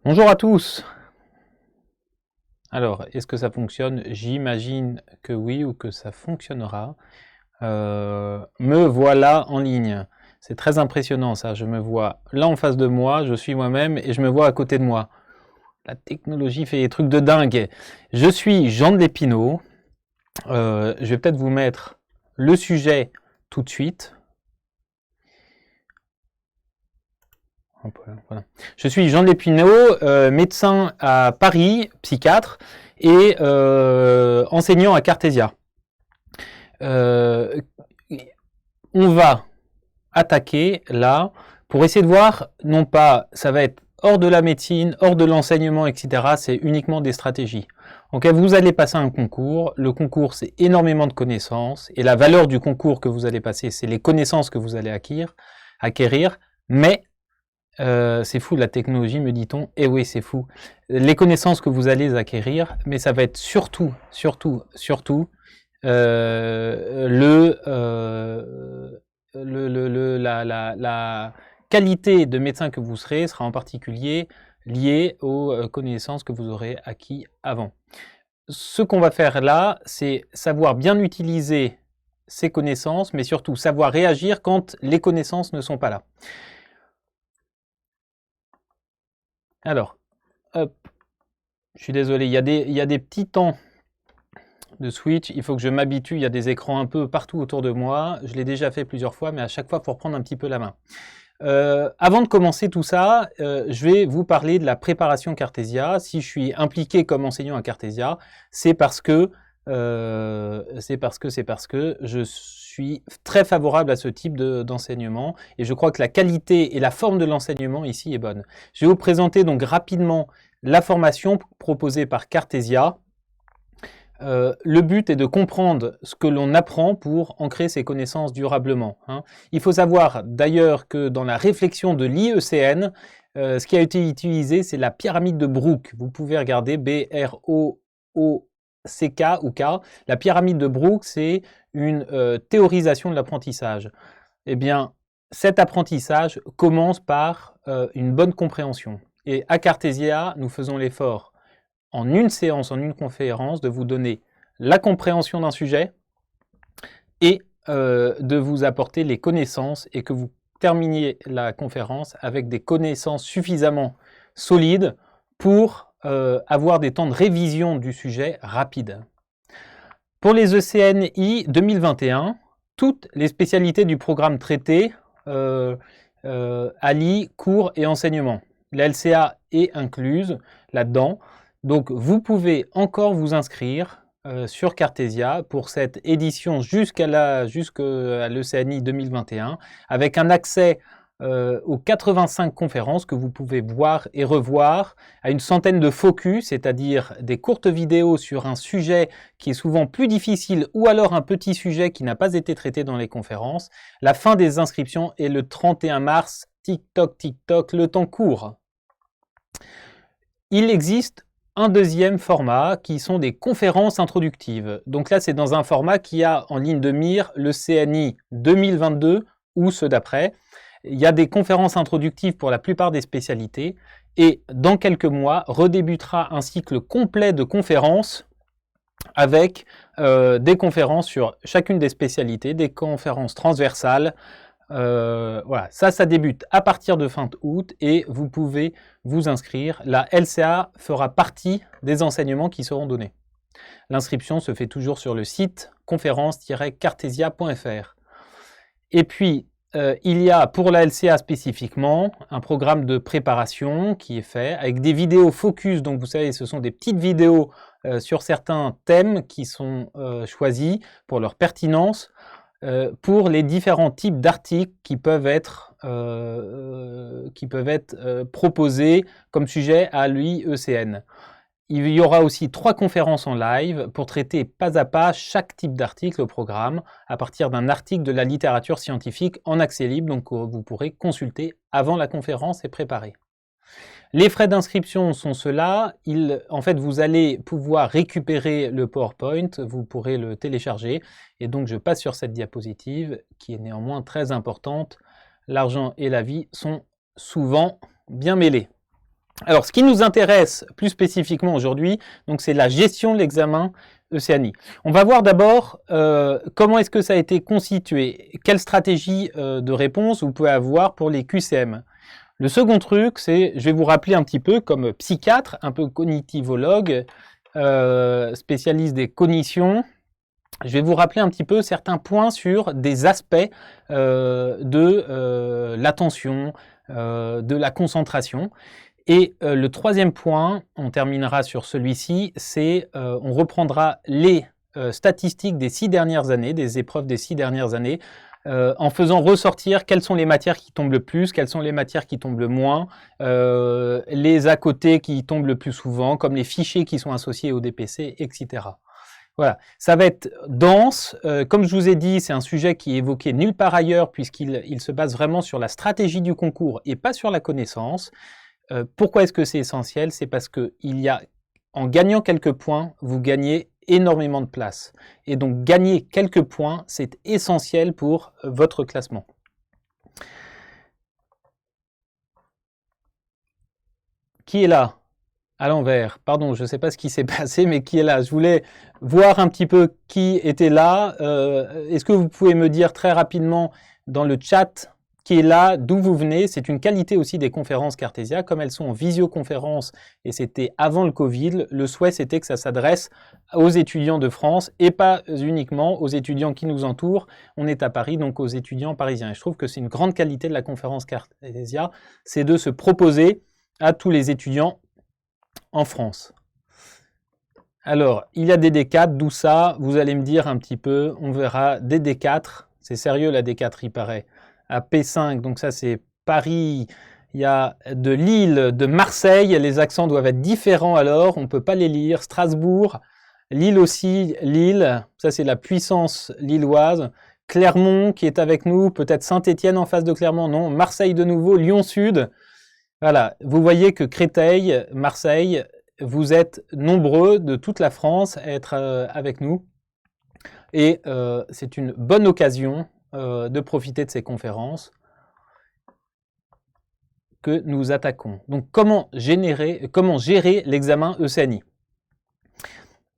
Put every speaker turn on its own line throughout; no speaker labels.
Bonjour à tous. Alors, est-ce que ça fonctionne? J'imagine que oui ou que ça fonctionnera. Me voilà en ligne. C'est très impressionnant ça. Je me vois là en face de moi, je suis moi-même et je me vois à côté de moi. La technologie fait des trucs de dingue. Je suis Jean de Lépinaud. Je vais peut-être vous mettre le sujet tout de suite. Voilà. Je suis Jean de Lépinaud, médecin à Paris, psychiatre, et enseignant à Cartesia. On va attaquer là pour essayer de voir, non pas, ça va être hors de la médecine, hors de l'enseignement, etc. C'est uniquement des stratégies. Donc vous allez passer un concours. Le concours, c'est énormément de connaissances. Et la valeur du concours que vous allez passer, c'est les connaissances que vous allez acquérir. Mais c'est fou la technologie, me dit-on. Eh oui, c'est fou. Les connaissances que vous allez acquérir, mais ça va être surtout la qualité de médecin que vous serez sera en particulier liée aux connaissances que vous aurez acquis avant. Ce qu'on va faire là, c'est savoir bien utiliser ces connaissances, mais surtout savoir réagir quand les connaissances ne sont pas là. Alors, hop, je suis désolé, il y a des petits temps de switch, il faut que je m'habitue, il y a des écrans un peu partout autour de moi, je l'ai déjà fait plusieurs fois, mais à chaque fois, il faut reprendre un petit peu la main. Avant de commencer tout ça, je vais vous parler de la préparation Cartesia. Si je suis impliqué comme enseignant à Cartesia, c'est parce que je suis très favorable à ce type d'enseignement et je crois que la qualité et la forme de l'enseignement ici est bonne. Je vais vous présenter donc rapidement la formation proposée par Cartesia. Le but est de comprendre ce que l'on apprend pour ancrer ses connaissances durablement. Il faut savoir d'ailleurs que dans la réflexion de l'IECN, ce qui a été utilisé, c'est la pyramide de Brooke. Vous pouvez regarder B-R-O-O-C-K ou K. La pyramide de Brooke, c'est une théorisation de l'apprentissage. Eh bien, cet apprentissage commence par une bonne compréhension. Et à Cartesia, nous faisons l'effort en une séance, en une conférence, de vous donner la compréhension d'un sujet et de vous apporter les connaissances et que vous terminiez la conférence avec des connaissances suffisamment solides pour avoir des temps de révision du sujet rapides. Pour les ECNI 2021, toutes les spécialités du programme traité allient cours et enseignement. La LCA est incluse là-dedans. Donc vous pouvez encore vous inscrire sur Cartesia pour cette édition jusqu'à l'ECNI 2021 avec un accès aux 85 conférences que vous pouvez voir et revoir, à une centaine de focus, c'est-à-dire des courtes vidéos sur un sujet qui est souvent plus difficile ou alors un petit sujet qui n'a pas été traité dans les conférences. La fin des inscriptions est le 31 mars. TikTok, le temps court. Il existe un deuxième format qui sont des conférences introductives. Donc là, c'est dans un format qui a en ligne de mire le CNI 2022 ou ceux d'après. Il y a des conférences introductives pour la plupart des spécialités et dans quelques mois redébutera un cycle complet de conférences avec des conférences sur chacune des spécialités, des conférences transversales. Voilà, ça débute à partir de fin août et vous pouvez vous inscrire. La LCA fera partie des enseignements qui seront donnés. L'inscription se fait toujours sur le site conférence-cartesia.fr. Et puis, il y a pour la LCA spécifiquement un programme de préparation qui est fait avec des vidéos focus. Donc vous savez, ce sont des petites vidéos sur certains thèmes qui sont choisis pour leur pertinence, pour les différents types d'articles qui peuvent être proposés comme sujet à l'IECN. Il y aura aussi 3 conférences en live pour traiter pas à pas chaque type d'article au programme à partir d'un article de la littérature scientifique en accès libre, donc vous pourrez consulter avant la conférence et préparer. Les frais d'inscription sont ceux-là. En fait, vous allez pouvoir récupérer le PowerPoint, vous pourrez le télécharger. Et donc, je passe sur cette diapositive qui est néanmoins très importante. L'argent et la vie sont souvent bien mêlés. Alors, ce qui nous intéresse plus spécifiquement aujourd'hui, donc c'est la gestion de l'examen ECNI. On va voir d'abord comment est-ce que ça a été constitué, quelle stratégie de réponse vous pouvez avoir pour les QCM. Le second truc, c'est, je vais vous rappeler un petit peu comme psychiatre, un peu cognitivologue, spécialiste des cognitions, je vais vous rappeler un petit peu certains points sur des aspects de l'attention, de la concentration. Et le troisième point, on terminera sur celui-ci, c'est on reprendra les statistiques des 6 dernières années, des épreuves des 6 dernières années, en faisant ressortir quelles sont les matières qui tombent le plus, quelles sont les matières qui tombent le moins, les à côté qui tombent le plus souvent, comme les fichiers qui sont associés au DPC, etc. Voilà, ça va être dense. Comme je vous ai dit, c'est un sujet qui est évoqué nulle part ailleurs puisqu'il se base vraiment sur la stratégie du concours et pas sur la connaissance. Pourquoi est-ce que c'est essentiel? C'est parce que en gagnant quelques points, vous gagnez énormément de place. Et donc gagner quelques points, c'est essentiel pour votre classement. Qui est là? À l'envers. Pardon, je ne sais pas ce qui s'est passé, mais qui est là? Je voulais voir un petit peu qui était là. Est-ce que vous pouvez me dire très rapidement dans le chat qui est là, d'où vous venez? C'est une qualité aussi des conférences Cartesia, comme elles sont en visioconférence et c'était avant le Covid. Le souhait, c'était que ça s'adresse aux étudiants de France et pas uniquement aux étudiants qui nous entourent. On est à Paris, donc aux étudiants parisiens. Et je trouve que c'est une grande qualité de la conférence Cartesia, c'est de se proposer à tous les étudiants en France. Alors, il y a des D4, d'où ça? Vous allez me dire un petit peu, on verra des D4. C'est sérieux la D4, il paraît. À P5, donc ça c'est Paris, il y a de Lille, de Marseille, les accents doivent être différents alors, on ne peut pas les lire, Strasbourg, Lille aussi, Lille, ça c'est la puissance lilloise, Clermont qui est avec nous, peut-être Saint-Étienne en face de Clermont, non, Marseille de nouveau, Lyon Sud, voilà, vous voyez que Créteil, Marseille, vous êtes nombreux de toute la France à être avec nous et c'est une bonne occasion de profiter de ces conférences que nous attaquons. Donc, comment gérer l'examen ECNI?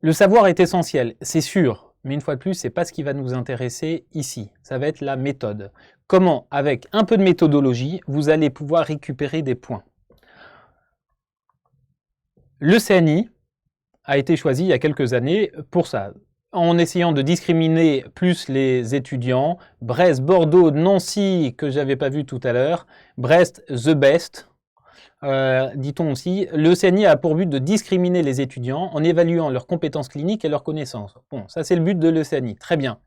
Le savoir est essentiel, c'est sûr, mais une fois de plus, ce n'est pas ce qui va nous intéresser ici. Ça va être la méthode. Comment, avec un peu de méthodologie, vous allez pouvoir récupérer des points. L'ECNI a été choisi il y a quelques années pour ça. En essayant de discriminer plus les étudiants, Brest, Bordeaux, Nancy, que je n'avais pas vu tout à l'heure, Brest, the best, dit-on aussi. Le CNI a pour but de discriminer les étudiants en évaluant leurs compétences cliniques et leurs connaissances. Bon, ça c'est le but de l'ECNI, très bien.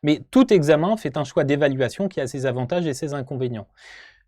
Mais tout examen fait un choix d'évaluation qui a ses avantages et ses inconvénients.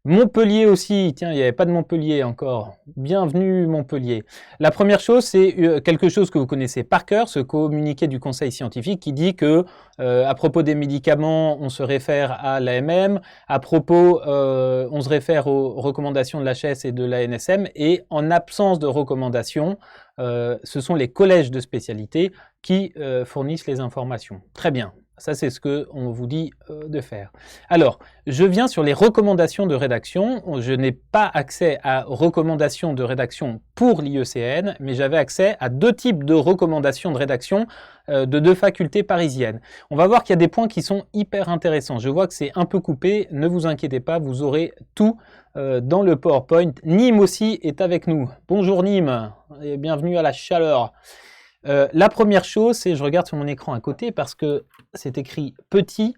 Montpellier aussi, tiens, il n'y avait pas de Montpellier encore. Bienvenue Montpellier. La première chose, c'est quelque chose que vous connaissez par cœur, ce communiqué du Conseil scientifique qui dit que, à propos des médicaments, on se réfère à l'AMM, à propos, on se réfère aux recommandations de l'HS et de l'ANSM, et en absence de recommandations, ce sont les collèges de spécialité qui fournissent les informations. Très bien. Ça, c'est ce qu'on vous dit de faire. Alors, je viens sur les recommandations de rédaction. Je n'ai pas accès à recommandations de rédaction pour l'IECN, mais j'avais accès à 2 types de recommandations de rédaction de 2 facultés parisiennes. On va voir qu'il y a des points qui sont hyper intéressants. Je vois que c'est un peu coupé. Ne vous inquiétez pas, vous aurez tout dans le PowerPoint. Nîmes aussi est avec nous. Bonjour Nîmes et bienvenue à la chaleur. La première chose, c'est, je regarde sur mon écran à côté parce que c'est écrit petit,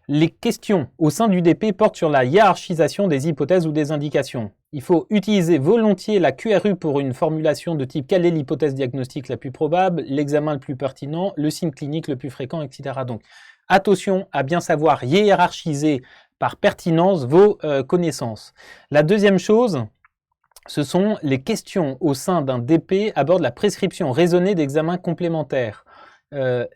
les questions au sein du DP portent sur la hiérarchisation des hypothèses ou des indications. Il faut utiliser volontiers la QRU pour une formulation de type quelle est l'hypothèse diagnostique la plus probable, l'examen le plus pertinent, le signe clinique le plus fréquent, etc. Donc attention à bien savoir hiérarchiser par pertinence vos connaissances. La deuxième chose, ce sont les questions au sein d'un DP abordent la prescription raisonnée d'examens complémentaires.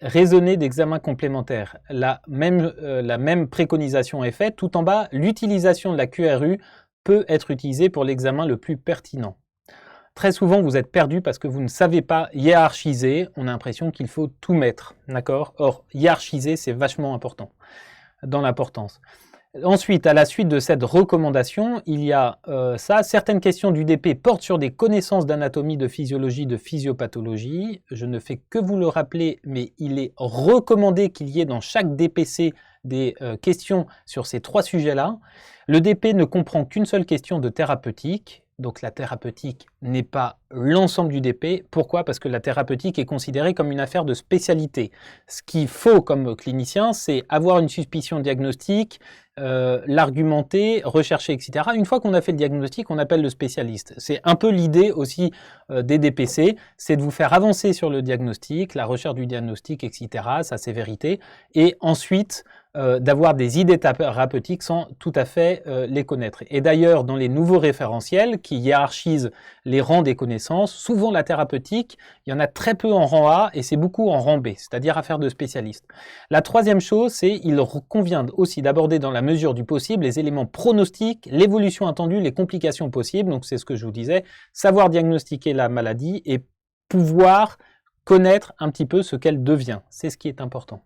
Raisonnée d'examens complémentaires. La même préconisation est faite. Tout en bas, l'utilisation de la QRU peut être utilisée pour l'examen le plus pertinent. Très souvent, vous êtes perdu parce que vous ne savez pas hiérarchiser. On a l'impression qu'il faut tout mettre. D'accord ? Or, hiérarchiser, c'est vachement important dans l'importance. Ensuite, à la suite de cette recommandation, il y a ça. Certaines questions du DP portent sur des connaissances d'anatomie, de physiologie, de physiopathologie. Je ne fais que vous le rappeler, mais il est recommandé qu'il y ait dans chaque DPC des questions sur ces 3 sujets-là. Le DP ne comprend qu'une seule question de thérapeutique. Donc la thérapeutique n'est pas l'ensemble du DP. Pourquoi? Parce que la thérapeutique est considérée comme une affaire de spécialité. Ce qu'il faut comme clinicien, c'est avoir une suspicion diagnostique, l'argumenter, rechercher, etc. Une fois qu'on a fait le diagnostic, on appelle le spécialiste. C'est un peu l'idée aussi des DPC, c'est de vous faire avancer sur le diagnostic, la recherche du diagnostic, etc., sa sévérité, et ensuite d'avoir des idées thérapeutiques sans tout à fait les connaître. Et d'ailleurs, dans les nouveaux référentiels qui hiérarchisent les rangs des connaissances, souvent la thérapeutique, il y en a très peu en rang A et c'est beaucoup en rang B, c'est-à-dire affaire de spécialistes. La troisième chose, c'est qu'il convient aussi d'aborder dans la mesure du possible les éléments pronostiques, l'évolution attendue, les complications possibles, donc c'est ce que je vous disais, savoir diagnostiquer la maladie et pouvoir connaître un petit peu ce qu'elle devient, c'est ce qui est important.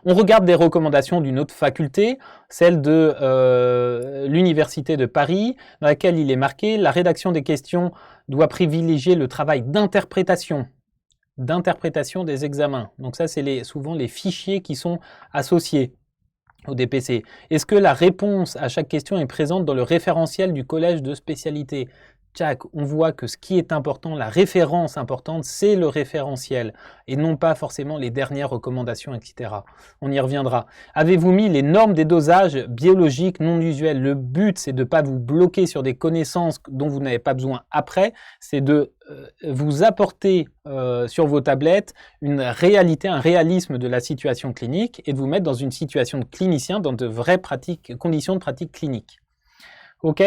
On regarde des recommandations d'une autre faculté, celle de l'Université de Paris, dans laquelle il est marqué « La rédaction des questions doit privilégier le travail d'interprétation des examens ». Donc ça, c'est souvent les fichiers qui sont associés au DPC. Est-ce que la réponse à chaque question est présente dans le référentiel du collège de spécialité? Tchac, on voit que ce qui est important, la référence importante, c'est le référentiel et non pas forcément les dernières recommandations, etc. On y reviendra. Avez-vous mis les normes des dosages biologiques non usuels? Le but, c'est de ne pas vous bloquer sur des connaissances dont vous n'avez pas besoin après, c'est de vous apporter sur vos tablettes une réalité, un réalisme de la situation clinique et de vous mettre dans une situation de clinicien, dans de vraies conditions de pratique clinique. Ok?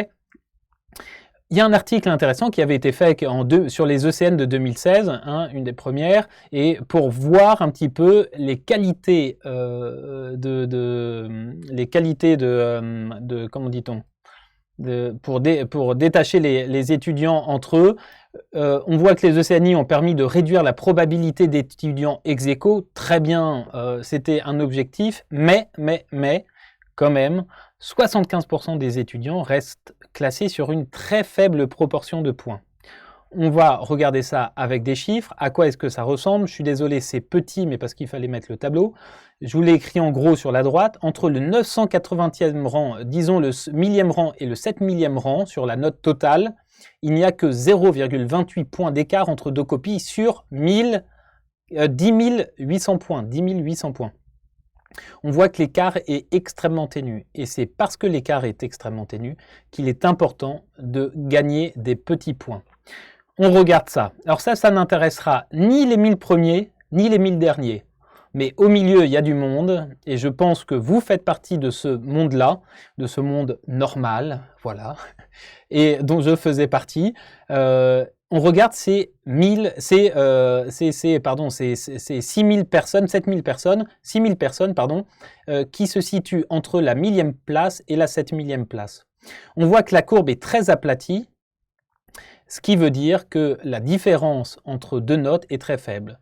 Il y a un article intéressant qui avait été fait sur les ECN de 2016, hein, une des premières, et pour voir un petit peu les qualités comment dit-on, pour détacher les étudiants entre eux. On voit que les ECNI ont permis de réduire la probabilité d'étudiants ex aequo. Très bien, c'était un objectif, mais quand même, 75% des étudiants restent classés sur une très faible proportion de points. On va regarder ça avec des chiffres. À quoi est-ce que ça ressemble? Je suis désolé, c'est petit, mais parce qu'il fallait mettre le tableau. Je vous l'ai écrit en gros sur la droite. Entre le 980e rang, disons le 1000e rang et le 7000e rang sur la note totale, il n'y a que 0,28 points d'écart entre deux copies sur 10 800 points. 10 800 points. On voit que l'écart est extrêmement ténu et c'est parce que l'écart est extrêmement ténu qu'il est important de gagner des petits points. On regarde ça. Alors ça n'intéressera ni les 1000 premiers ni les 1000 derniers. Mais au milieu, il y a du monde et je pense que vous faites partie de ce monde-là, de ce monde normal, voilà, et dont je faisais partie. On regarde ces 6000 personnes, 7000 personnes, 6000 personnes, pardon, qui se situent entre la 1000e place et la 7000e place. On voit que la courbe est très aplatie, ce qui veut dire que la différence entre deux notes est très faible.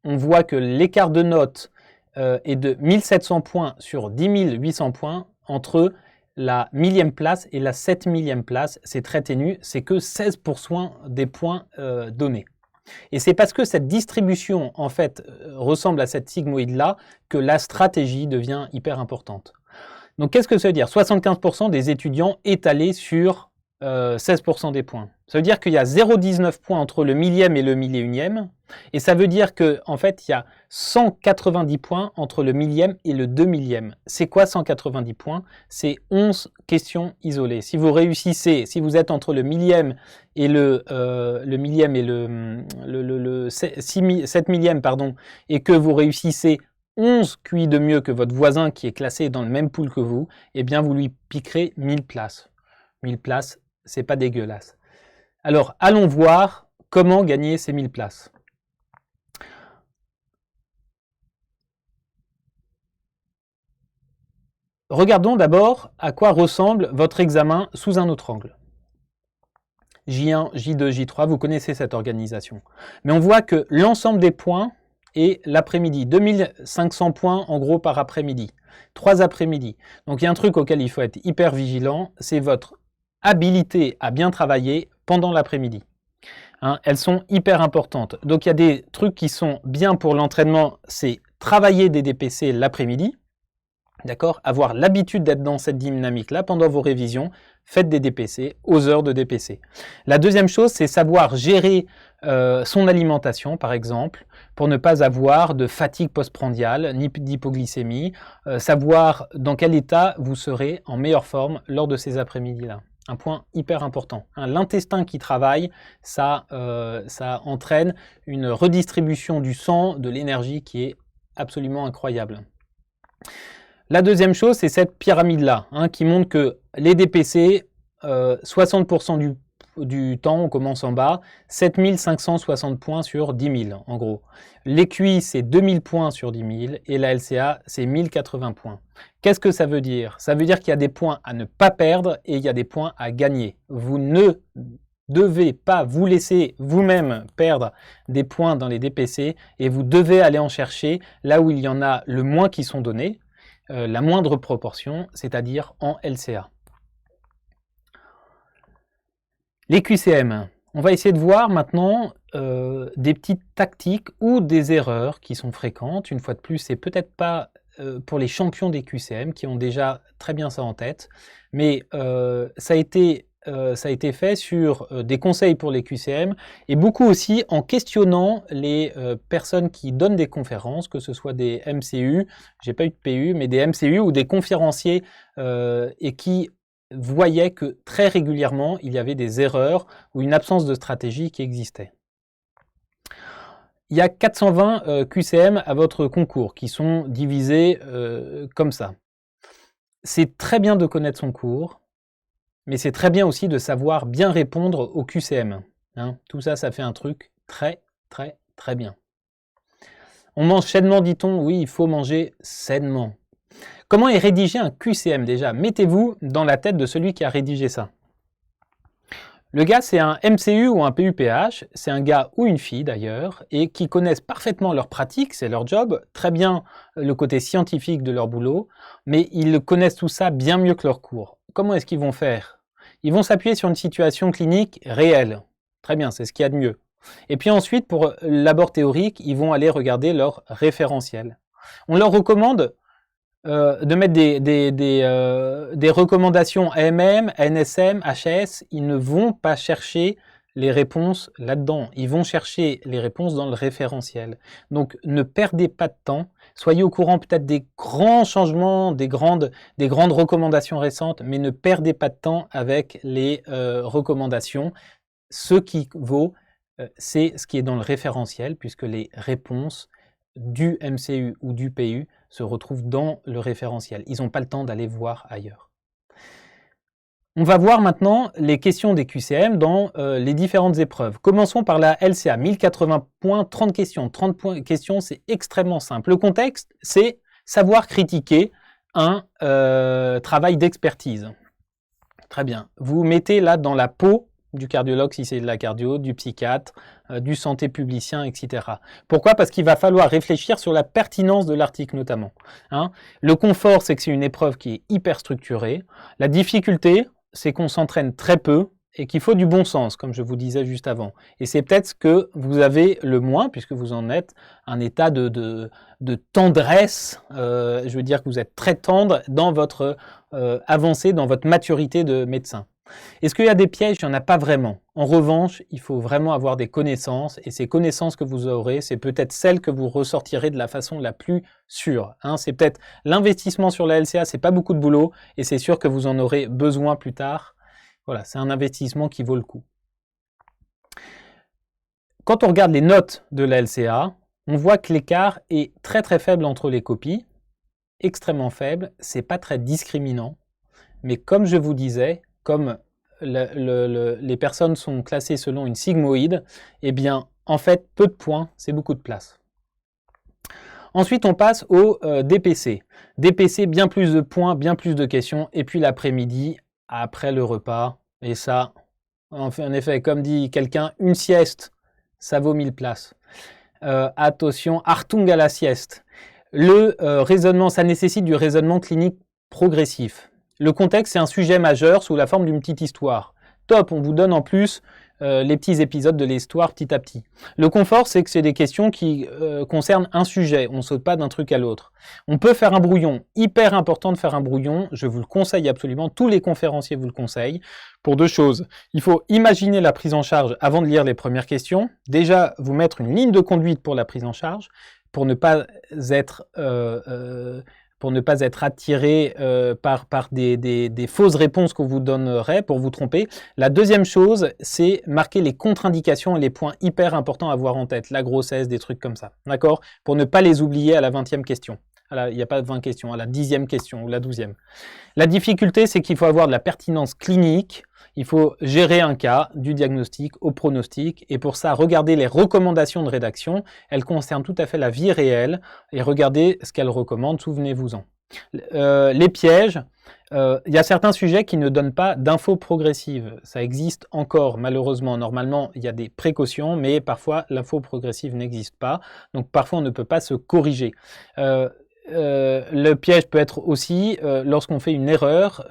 On voit que l'écart de notes est de 1700 points sur 10 800 points entre la 1000e place et la 7000e place, c'est très ténu, c'est que 16% des points donnés. Et c'est parce que cette distribution, en fait, ressemble à cette sigmoïde-là que la stratégie devient hyper importante. Donc, qu'est-ce que ça veut dire? 75% des étudiants étalés sur 16% des points. Ça veut dire qu'il y a 0,19 points entre le 1000e et le 1001e, et ça veut dire qu'en fait, il y a 190 points entre le 1000e et le 2000e. C'est quoi 190 points? C'est 11 questions isolées. Si vous réussissez, si vous êtes entre le 1000e et le 7000e, pardon, et que vous réussissez 11 QI de mieux que votre voisin qui est classé dans le même pool que vous, eh bien vous lui piquerez 1000 places. 1000 places, c'est pas dégueulasse. Alors, allons voir comment gagner ces 1000 places. Regardons d'abord à quoi ressemble votre examen sous un autre angle. J1, J2, J3, vous connaissez cette organisation. Mais on voit que l'ensemble des points et l'après-midi. 2500 points en gros par après-midi. 3 après-midi. Donc il y a un truc auquel il faut être hyper vigilant, c'est votre habilité à bien travailler pendant l'après-midi. Hein, elles sont hyper importantes. Donc il y a des trucs qui sont bien pour l'entraînement, c'est travailler des DPC l'après-midi. D'accord? Avoir l'habitude d'être dans cette dynamique-là pendant vos révisions, faites des DPC aux heures de DPC. La deuxième chose, c'est savoir gérer son alimentation, par exemple, pour ne pas avoir de fatigue postprandiale, ni d'hypoglycémie, savoir dans quel état vous serez en meilleure forme lors de ces après-midi-là. Un point hyper important. Hein, l'intestin qui travaille, ça entraîne une redistribution du sang, de l'énergie qui est absolument incroyable. La deuxième chose, c'est cette pyramide-là, hein, qui montre que les DPC, 60% du temps, on commence en bas, 7560 points sur 10 000, en gros. Les QI, c'est 2000 points sur 10 000, et la LCA, c'est 1080 points. Qu'est-ce que ça veut dire? Ça veut dire qu'il y a des points à ne pas perdre, et il y a des points à gagner. Vous ne devez pas vous laisser vous-même perdre des points dans les DPC, et vous devez aller en chercher là où il y en a le moins qui sont donnés, la moindre proportion, c'est-à-dire en LCA. Les QCM. On va essayer de voir maintenant des petites tactiques ou des erreurs qui sont fréquentes. Une fois de plus, c'est peut-être pas pour les champions des QCM qui ont déjà très bien ça en tête, mais ça a été fait sur des conseils pour les QCM et beaucoup aussi en questionnant les personnes qui donnent des conférences, que ce soit des MCU, j'ai pas eu de PU, mais des MCU ou des conférenciers et qui voyaient que très régulièrement il y avait des erreurs ou une absence de stratégie qui existait. Il y a 420 QCM à votre concours qui sont divisés comme ça. C'est très bien de connaître son cours, mais c'est très bien aussi de savoir bien répondre au QCM. Hein. Tout ça, ça fait un truc très, très, très bien. On mange sainement, dit-on? Oui, il faut manger sainement. Comment est rédigé un QCM déjà? Mettez-vous dans la tête de celui qui a rédigé ça. Le gars, c'est un MCU ou un PUPH, c'est un gars ou une fille d'ailleurs, et qui connaissent parfaitement leur pratique, c'est leur job, très bien le côté scientifique de leur boulot, mais ils connaissent tout ça bien mieux que leur cours. Comment est-ce qu'ils vont faire? Ils vont s'appuyer sur une situation clinique réelle. Très bien, c'est ce qu'il y a de mieux. Et puis ensuite, pour l'abord théorique, ils vont aller regarder leur référentiel. On leur recommande de mettre des recommandations AMM, NSM, HS, ils ne vont pas chercher les réponses là-dedans. Ils vont chercher les réponses dans le référentiel. Donc ne perdez pas de temps. Soyez au courant peut-être des grands changements, des grandes recommandations récentes, mais ne perdez pas de temps avec les recommandations. Ce qui vaut, c'est ce qui est dans le référentiel, puisque les réponses du MCU ou du PU se retrouvent dans le référentiel. Ils n'ont pas le temps d'aller voir ailleurs. On va voir maintenant les questions des QCM dans les différentes épreuves. Commençons par la LCA, 1080 points, 30 questions. 30 questions, c'est extrêmement simple. Le contexte, c'est savoir critiquer un travail d'expertise. Très bien. Vous mettez là dans la peau du cardiologue si c'est de la cardio, du psychiatre, du santé publicien, etc. Pourquoi? Parce qu'il va falloir réfléchir sur la pertinence de l'article notamment. Hein. Le confort, c'est que c'est une épreuve qui est hyper structurée. La difficulté, c'est qu'on s'entraîne très peu et qu'il faut du bon sens, comme je vous disais juste avant. Et c'est peut-être ce que vous avez le moins, puisque vous en êtes un état de tendresse. Je veux dire que vous êtes très tendre dans votre avancée, dans votre maturité de médecin. Est-ce qu'il y a des pièges? Il n'y en a pas vraiment. En revanche, il faut vraiment avoir des connaissances, et ces connaissances que vous aurez, c'est peut-être celles que vous ressortirez de la façon la plus sûre. Hein. C'est peut-être l'investissement sur la LCA, c'est pas beaucoup de boulot, et c'est sûr que vous en aurez besoin plus tard. Voilà, c'est un investissement qui vaut le coup. Quand on regarde les notes de la LCA, on voit que l'écart est très très faible entre les copies, extrêmement faible, c'est pas très discriminant, mais comme je vous disais, comme les personnes sont classées selon une sigmoïde, eh bien, en fait, peu de points, c'est beaucoup de place. Ensuite, on passe au DPC. DPC, bien plus de points, bien plus de questions, et puis l'après-midi, après le repas, et ça, en effet, comme dit quelqu'un, une sieste, ça vaut 1000 places. Attention, Achtung à la sieste. Le raisonnement, ça nécessite du raisonnement clinique progressif. Le contexte, c'est un sujet majeur sous la forme d'une petite histoire. Top, on vous donne en plus les petits épisodes de l'histoire petit à petit. Le confort, c'est que c'est des questions qui concernent un sujet, on ne saute pas d'un truc à l'autre. On peut faire un brouillon, hyper important de faire un brouillon, je vous le conseille absolument, tous les conférenciers vous le conseillent, pour deux choses. Il faut imaginer la prise en charge avant de lire les premières questions, déjà vous mettre une ligne de conduite pour la prise en charge, pour ne pas être attiré par des fausses réponses qu'on vous donnerait pour vous tromper. La deuxième chose, c'est marquer les contre-indications et les points hyper importants à avoir en tête, la grossesse, des trucs comme ça, d'accord? Pour ne pas les oublier à la 20e question. Il n'y a pas 20 questions, à la 10e question ou la 12e. La difficulté, c'est qu'il faut avoir de la pertinence clinique, il faut gérer un cas, du diagnostic au pronostic, et pour ça, regardez les recommandations de rédaction, elles concernent tout à fait la vie réelle, et regardez ce qu'elles recommandent, souvenez-vous-en. Les pièges, il y a certains sujets qui ne donnent pas d'infos progressives, ça existe encore malheureusement, normalement il y a des précautions, mais parfois l'info progressive n'existe pas, donc parfois on ne peut pas se corriger. Le piège peut être aussi lorsqu'on fait une erreur,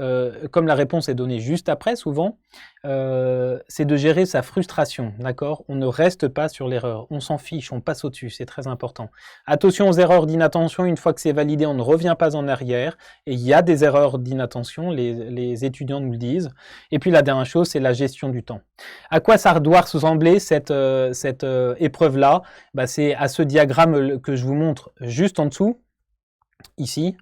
comme la réponse est donnée juste après souvent, c'est de gérer sa frustration, d'accord? On ne reste pas sur l'erreur, on s'en fiche, on passe au-dessus, c'est très important. Attention aux erreurs d'inattention, une fois que c'est validé, on ne revient pas en arrière, et il y a des erreurs d'inattention, les étudiants nous le disent. Et puis la dernière chose, c'est la gestion du temps. À quoi ça doit ressembler cette épreuve-là? C'est à ce diagramme que je vous montre juste en dessous, ici.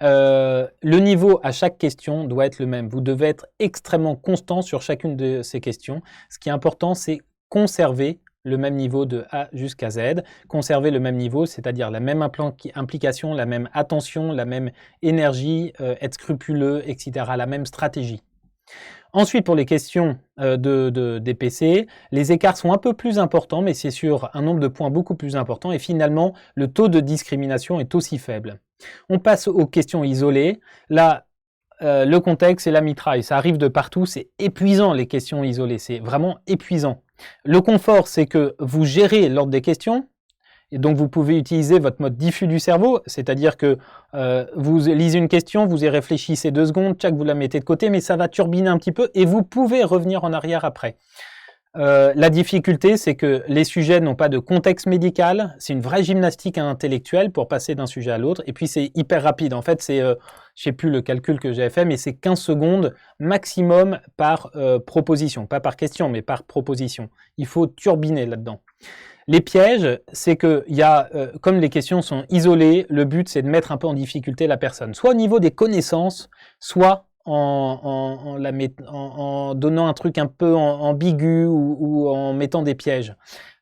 Le niveau à chaque question doit être le même. Vous devez être extrêmement constant sur chacune de ces questions. Ce qui est important, c'est conserver le même niveau de A jusqu'à Z. Conserver le même niveau, c'est-à-dire la même implication, la même attention, la même énergie, être scrupuleux, etc., la même stratégie. Ensuite, pour les questions des PC, les écarts sont un peu plus importants, mais c'est sur un nombre de points beaucoup plus important. Et finalement, le taux de discrimination est aussi faible. On passe aux questions isolées. Là, le contexte, c'est la mitraille. Ça arrive de partout. C'est épuisant, les questions isolées. C'est vraiment épuisant. Le confort, c'est que vous gérez l'ordre des questions. Et donc, vous pouvez utiliser votre mode diffus du cerveau, c'est-à-dire que vous lisez une question, vous y réfléchissez 2 secondes, tchac, vous la mettez de côté, mais ça va turbiner un petit peu et vous pouvez revenir en arrière après. La difficulté, c'est que les sujets n'ont pas de contexte médical, c'est une vraie gymnastique intellectuelle pour passer d'un sujet à l'autre, et puis c'est hyper rapide. En fait, c'est, je ne sais plus le calcul que j'avais fait, mais c'est 15 secondes maximum par proposition, pas par question, mais par proposition. Il faut turbiner là-dedans. Les pièges, c'est que comme les questions sont isolées, le but c'est de mettre un peu en difficulté la personne, soit au niveau des connaissances, soit en donnant un truc un peu ambigu ou en mettant des pièges.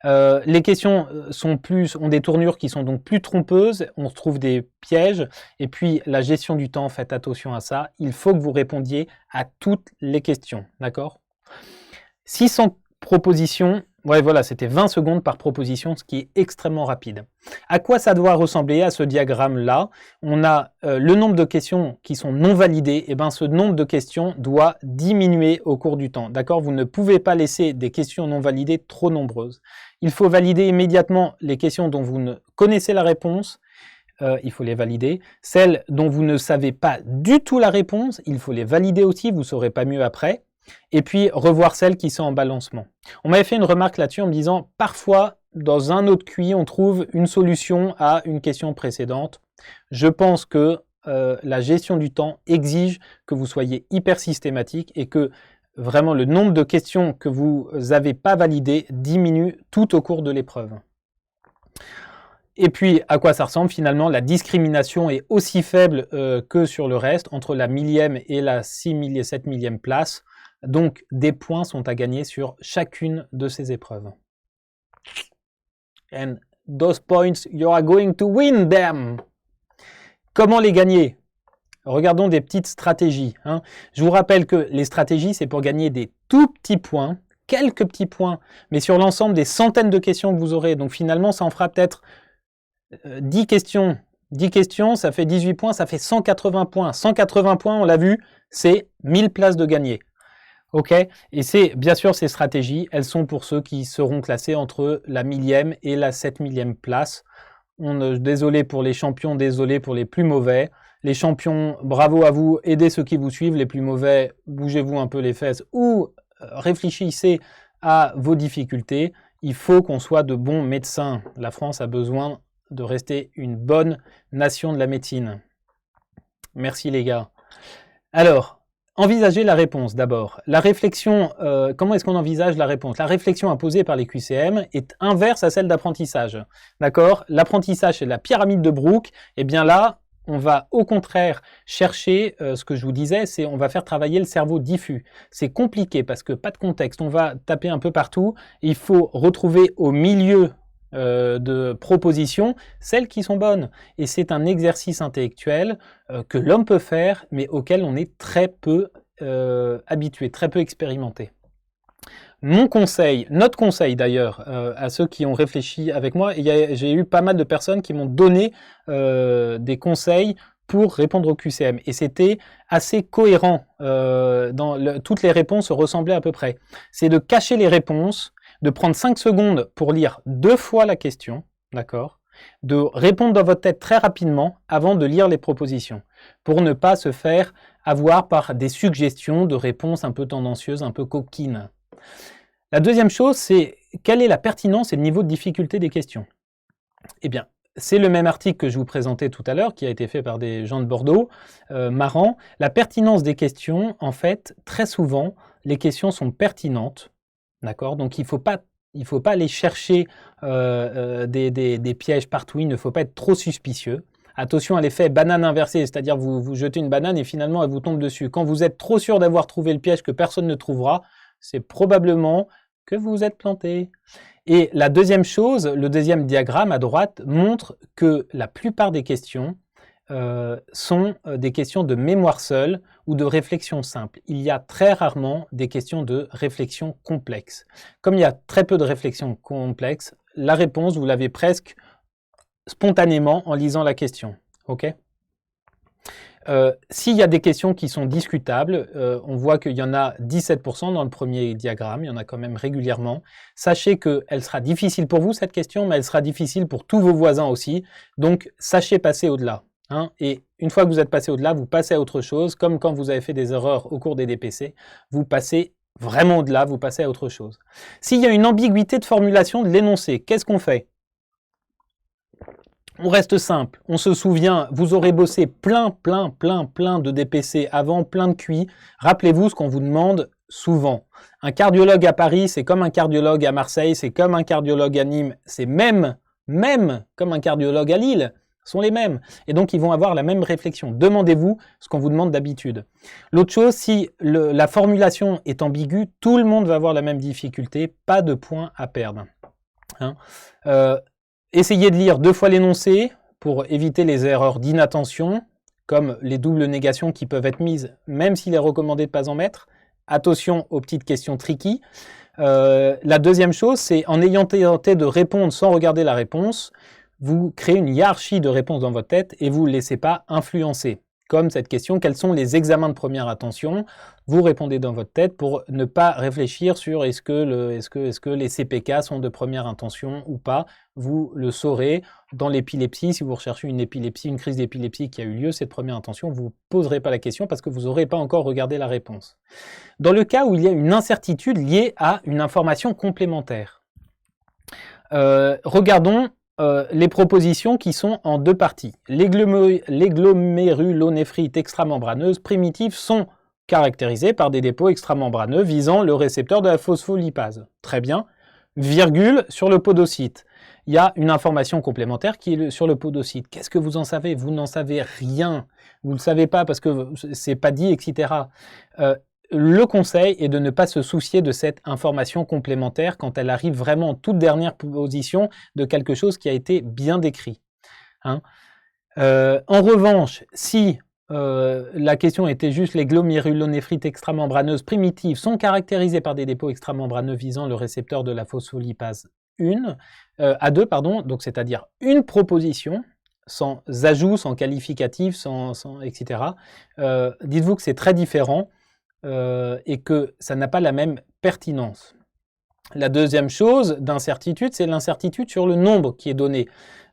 Les questions ont des tournures qui sont donc plus trompeuses, on se trouve des pièges, et puis la gestion du temps, faites attention à ça, il faut que vous répondiez à toutes les questions, d'accord? 600 propositions, ouais voilà, c'était 20 secondes par proposition, ce qui est extrêmement rapide. À quoi ça doit ressembler à ce diagramme-là? On a le nombre de questions qui sont non validées, et bien ce nombre de questions doit diminuer au cours du temps, d'accord? Vous ne pouvez pas laisser des questions non validées trop nombreuses. Il faut valider immédiatement les questions dont vous ne connaissez la réponse, il faut les valider. Celles dont vous ne savez pas du tout la réponse, il faut les valider aussi, vous ne saurez pas mieux après. Et puis revoir celles qui sont en balancement. On m'avait fait une remarque là-dessus en me disant parfois dans un autre QI on trouve une solution à une question précédente. Je pense que la gestion du temps exige que vous soyez hyper systématique et que vraiment le nombre de questions que vous n'avez pas validées diminue tout au cours de l'épreuve. Et puis, à quoi ça ressemble finalement? La discrimination est aussi faible que sur le reste, entre la 1000e et la 6000 et 7000e place. Donc, des points sont à gagner sur chacune de ces épreuves. And those points, you are going to win them. Comment les gagner? Regardons des petites stratégies. Je vous rappelle que les stratégies, c'est pour gagner des tout petits points, quelques petits points, mais sur l'ensemble des centaines de questions que vous aurez. Donc finalement, ça en fera peut-être 10 questions. 10 questions, ça fait 18 points, ça fait 180 points. 180 points, on l'a vu, c'est 1000 places de gagné. OK? Et c'est bien sûr ces stratégies, elles sont pour ceux qui seront classés entre la 1000e et la 7000e place. Désolé pour les champions, désolé pour les plus mauvais. Les champions, bravo à vous, aidez ceux qui vous suivent. Les plus mauvais, bougez-vous un peu les fesses ou réfléchissez à vos difficultés. Il faut qu'on soit de bons médecins. La France a besoin de rester une bonne nation de la médecine. Merci les gars. Alors, envisager la réponse d'abord. La réflexion, comment est-ce qu'on envisage la réponse? La réflexion imposée par les QCM est inverse à celle d'apprentissage. D'accord? L'apprentissage, c'est la pyramide de Brooke. Et bien là, on va au contraire chercher, ce que je vous disais, c'est on va faire travailler le cerveau diffus. C'est compliqué parce que pas de contexte. On va taper un peu partout. Il faut retrouver au milieu de propositions, celles qui sont bonnes. Et c'est un exercice intellectuel que l'homme peut faire, mais auquel on est très peu habitué, très peu expérimenté. Mon conseil, notre conseil d'ailleurs, à ceux qui ont réfléchi avec moi, j'ai eu pas mal de personnes qui m'ont donné des conseils pour répondre au QCM. Et c'était assez cohérent. Toutes les réponses se ressemblaient à peu près. C'est de cacher les réponses, de prendre 5 secondes pour lire 2 fois la question, d'accord, de répondre dans votre tête très rapidement avant de lire les propositions, pour ne pas se faire avoir par des suggestions de réponses un peu tendancieuses, un peu coquines. La deuxième chose, c'est quelle est la pertinence et le niveau de difficulté des questions? Eh bien, c'est le même article que je vous présentais tout à l'heure, qui a été fait par des gens de Bordeaux, marrant. La pertinence des questions, en fait, très souvent, les questions sont pertinentes, d'accord? Donc il ne faut pas aller chercher des pièges partout, il ne faut pas être trop suspicieux. Attention à l'effet banane inversée, c'est-à-dire vous jetez une banane et finalement elle vous tombe dessus. Quand vous êtes trop sûr d'avoir trouvé le piège que personne ne trouvera, c'est probablement que vous vous êtes planté. Et la deuxième chose, le deuxième diagramme à droite montre que la plupart des questions sont des questions de mémoire seule ou de réflexion simple. Il y a très rarement des questions de réflexion complexe. Comme il y a très peu de réflexion complexe, la réponse, vous l'avez presque spontanément en lisant la question. Ok ? S'il y a des questions qui sont discutables, on voit qu'il y en a 17% dans le premier diagramme, il y en a quand même régulièrement. Sachez qu'elle sera difficile pour vous, cette question, mais elle sera difficile pour tous vos voisins aussi. Donc, sachez passer au-delà. Hein, et une fois que vous êtes passé au-delà, vous passez à autre chose, comme quand vous avez fait des erreurs au cours des DPC, vous passez vraiment au-delà, vous passez à autre chose. S'il y a une ambiguïté de formulation de l'énoncé, qu'est-ce qu'on fait? On reste simple, on se souvient, vous aurez bossé plein de DPC avant, plein de QI. Rappelez-vous ce qu'on vous demande souvent. Un cardiologue à Paris, c'est comme un cardiologue à Marseille, c'est comme un cardiologue à Nîmes, c'est même comme un cardiologue à Lille. Sont les mêmes. Et donc, ils vont avoir la même réflexion. Demandez-vous ce qu'on vous demande d'habitude. L'autre chose, si la formulation est ambiguë, tout le monde va avoir la même difficulté. Pas de points à perdre. Hein, essayez de lire 2 fois l'énoncé pour éviter les erreurs d'inattention, comme les doubles négations qui peuvent être mises, même s'il est recommandé de ne pas en mettre. Attention aux petites questions tricky. La deuxième chose, c'est en ayant tenté de répondre sans regarder la réponse, vous créez une hiérarchie de réponses dans votre tête et vous ne laissez pas influencer. Comme cette question, quels sont les examens de première intention? Vous répondez dans votre tête pour ne pas réfléchir sur est-ce que les CPK sont de première intention ou pas. Vous le saurez dans l'épilepsie. Si vous recherchez une épilepsie, une crise d'épilepsie qui a eu lieu, c'est de première intention. Vous ne poserez pas la question parce que vous n'aurez pas encore regardé la réponse. Dans le cas où il y a une incertitude liée à une information complémentaire, regardons les propositions qui sont en 2 parties. Les glomérulonéphrite extramembraneuse primitives sont caractérisées par des dépôts extramembraneux visant le récepteur de la phospholipase. Très bien. Virgule sur le podocyte. Il y a une information complémentaire qui est sur le podocyte. Qu'est-ce que vous en savez? Vous n'en savez rien. Vous ne le savez pas parce que c'est pas dit, etc. Le conseil est de ne pas se soucier de cette information complémentaire quand elle arrive vraiment en toute dernière position de quelque chose qui a été bien décrit. Hein. En revanche, si la question était juste les glomérulonéphrite extramembraneuses primitives sont caractérisées par des dépôts extramembraneux visant le récepteur de la phospholipase A2, donc c'est-à-dire une proposition, sans ajout, sans qualificatif, sans etc. Dites-vous que c'est très différent. et que ça n'a pas la même pertinence. La deuxième chose d'incertitude, c'est l'incertitude sur le nombre qui est donné.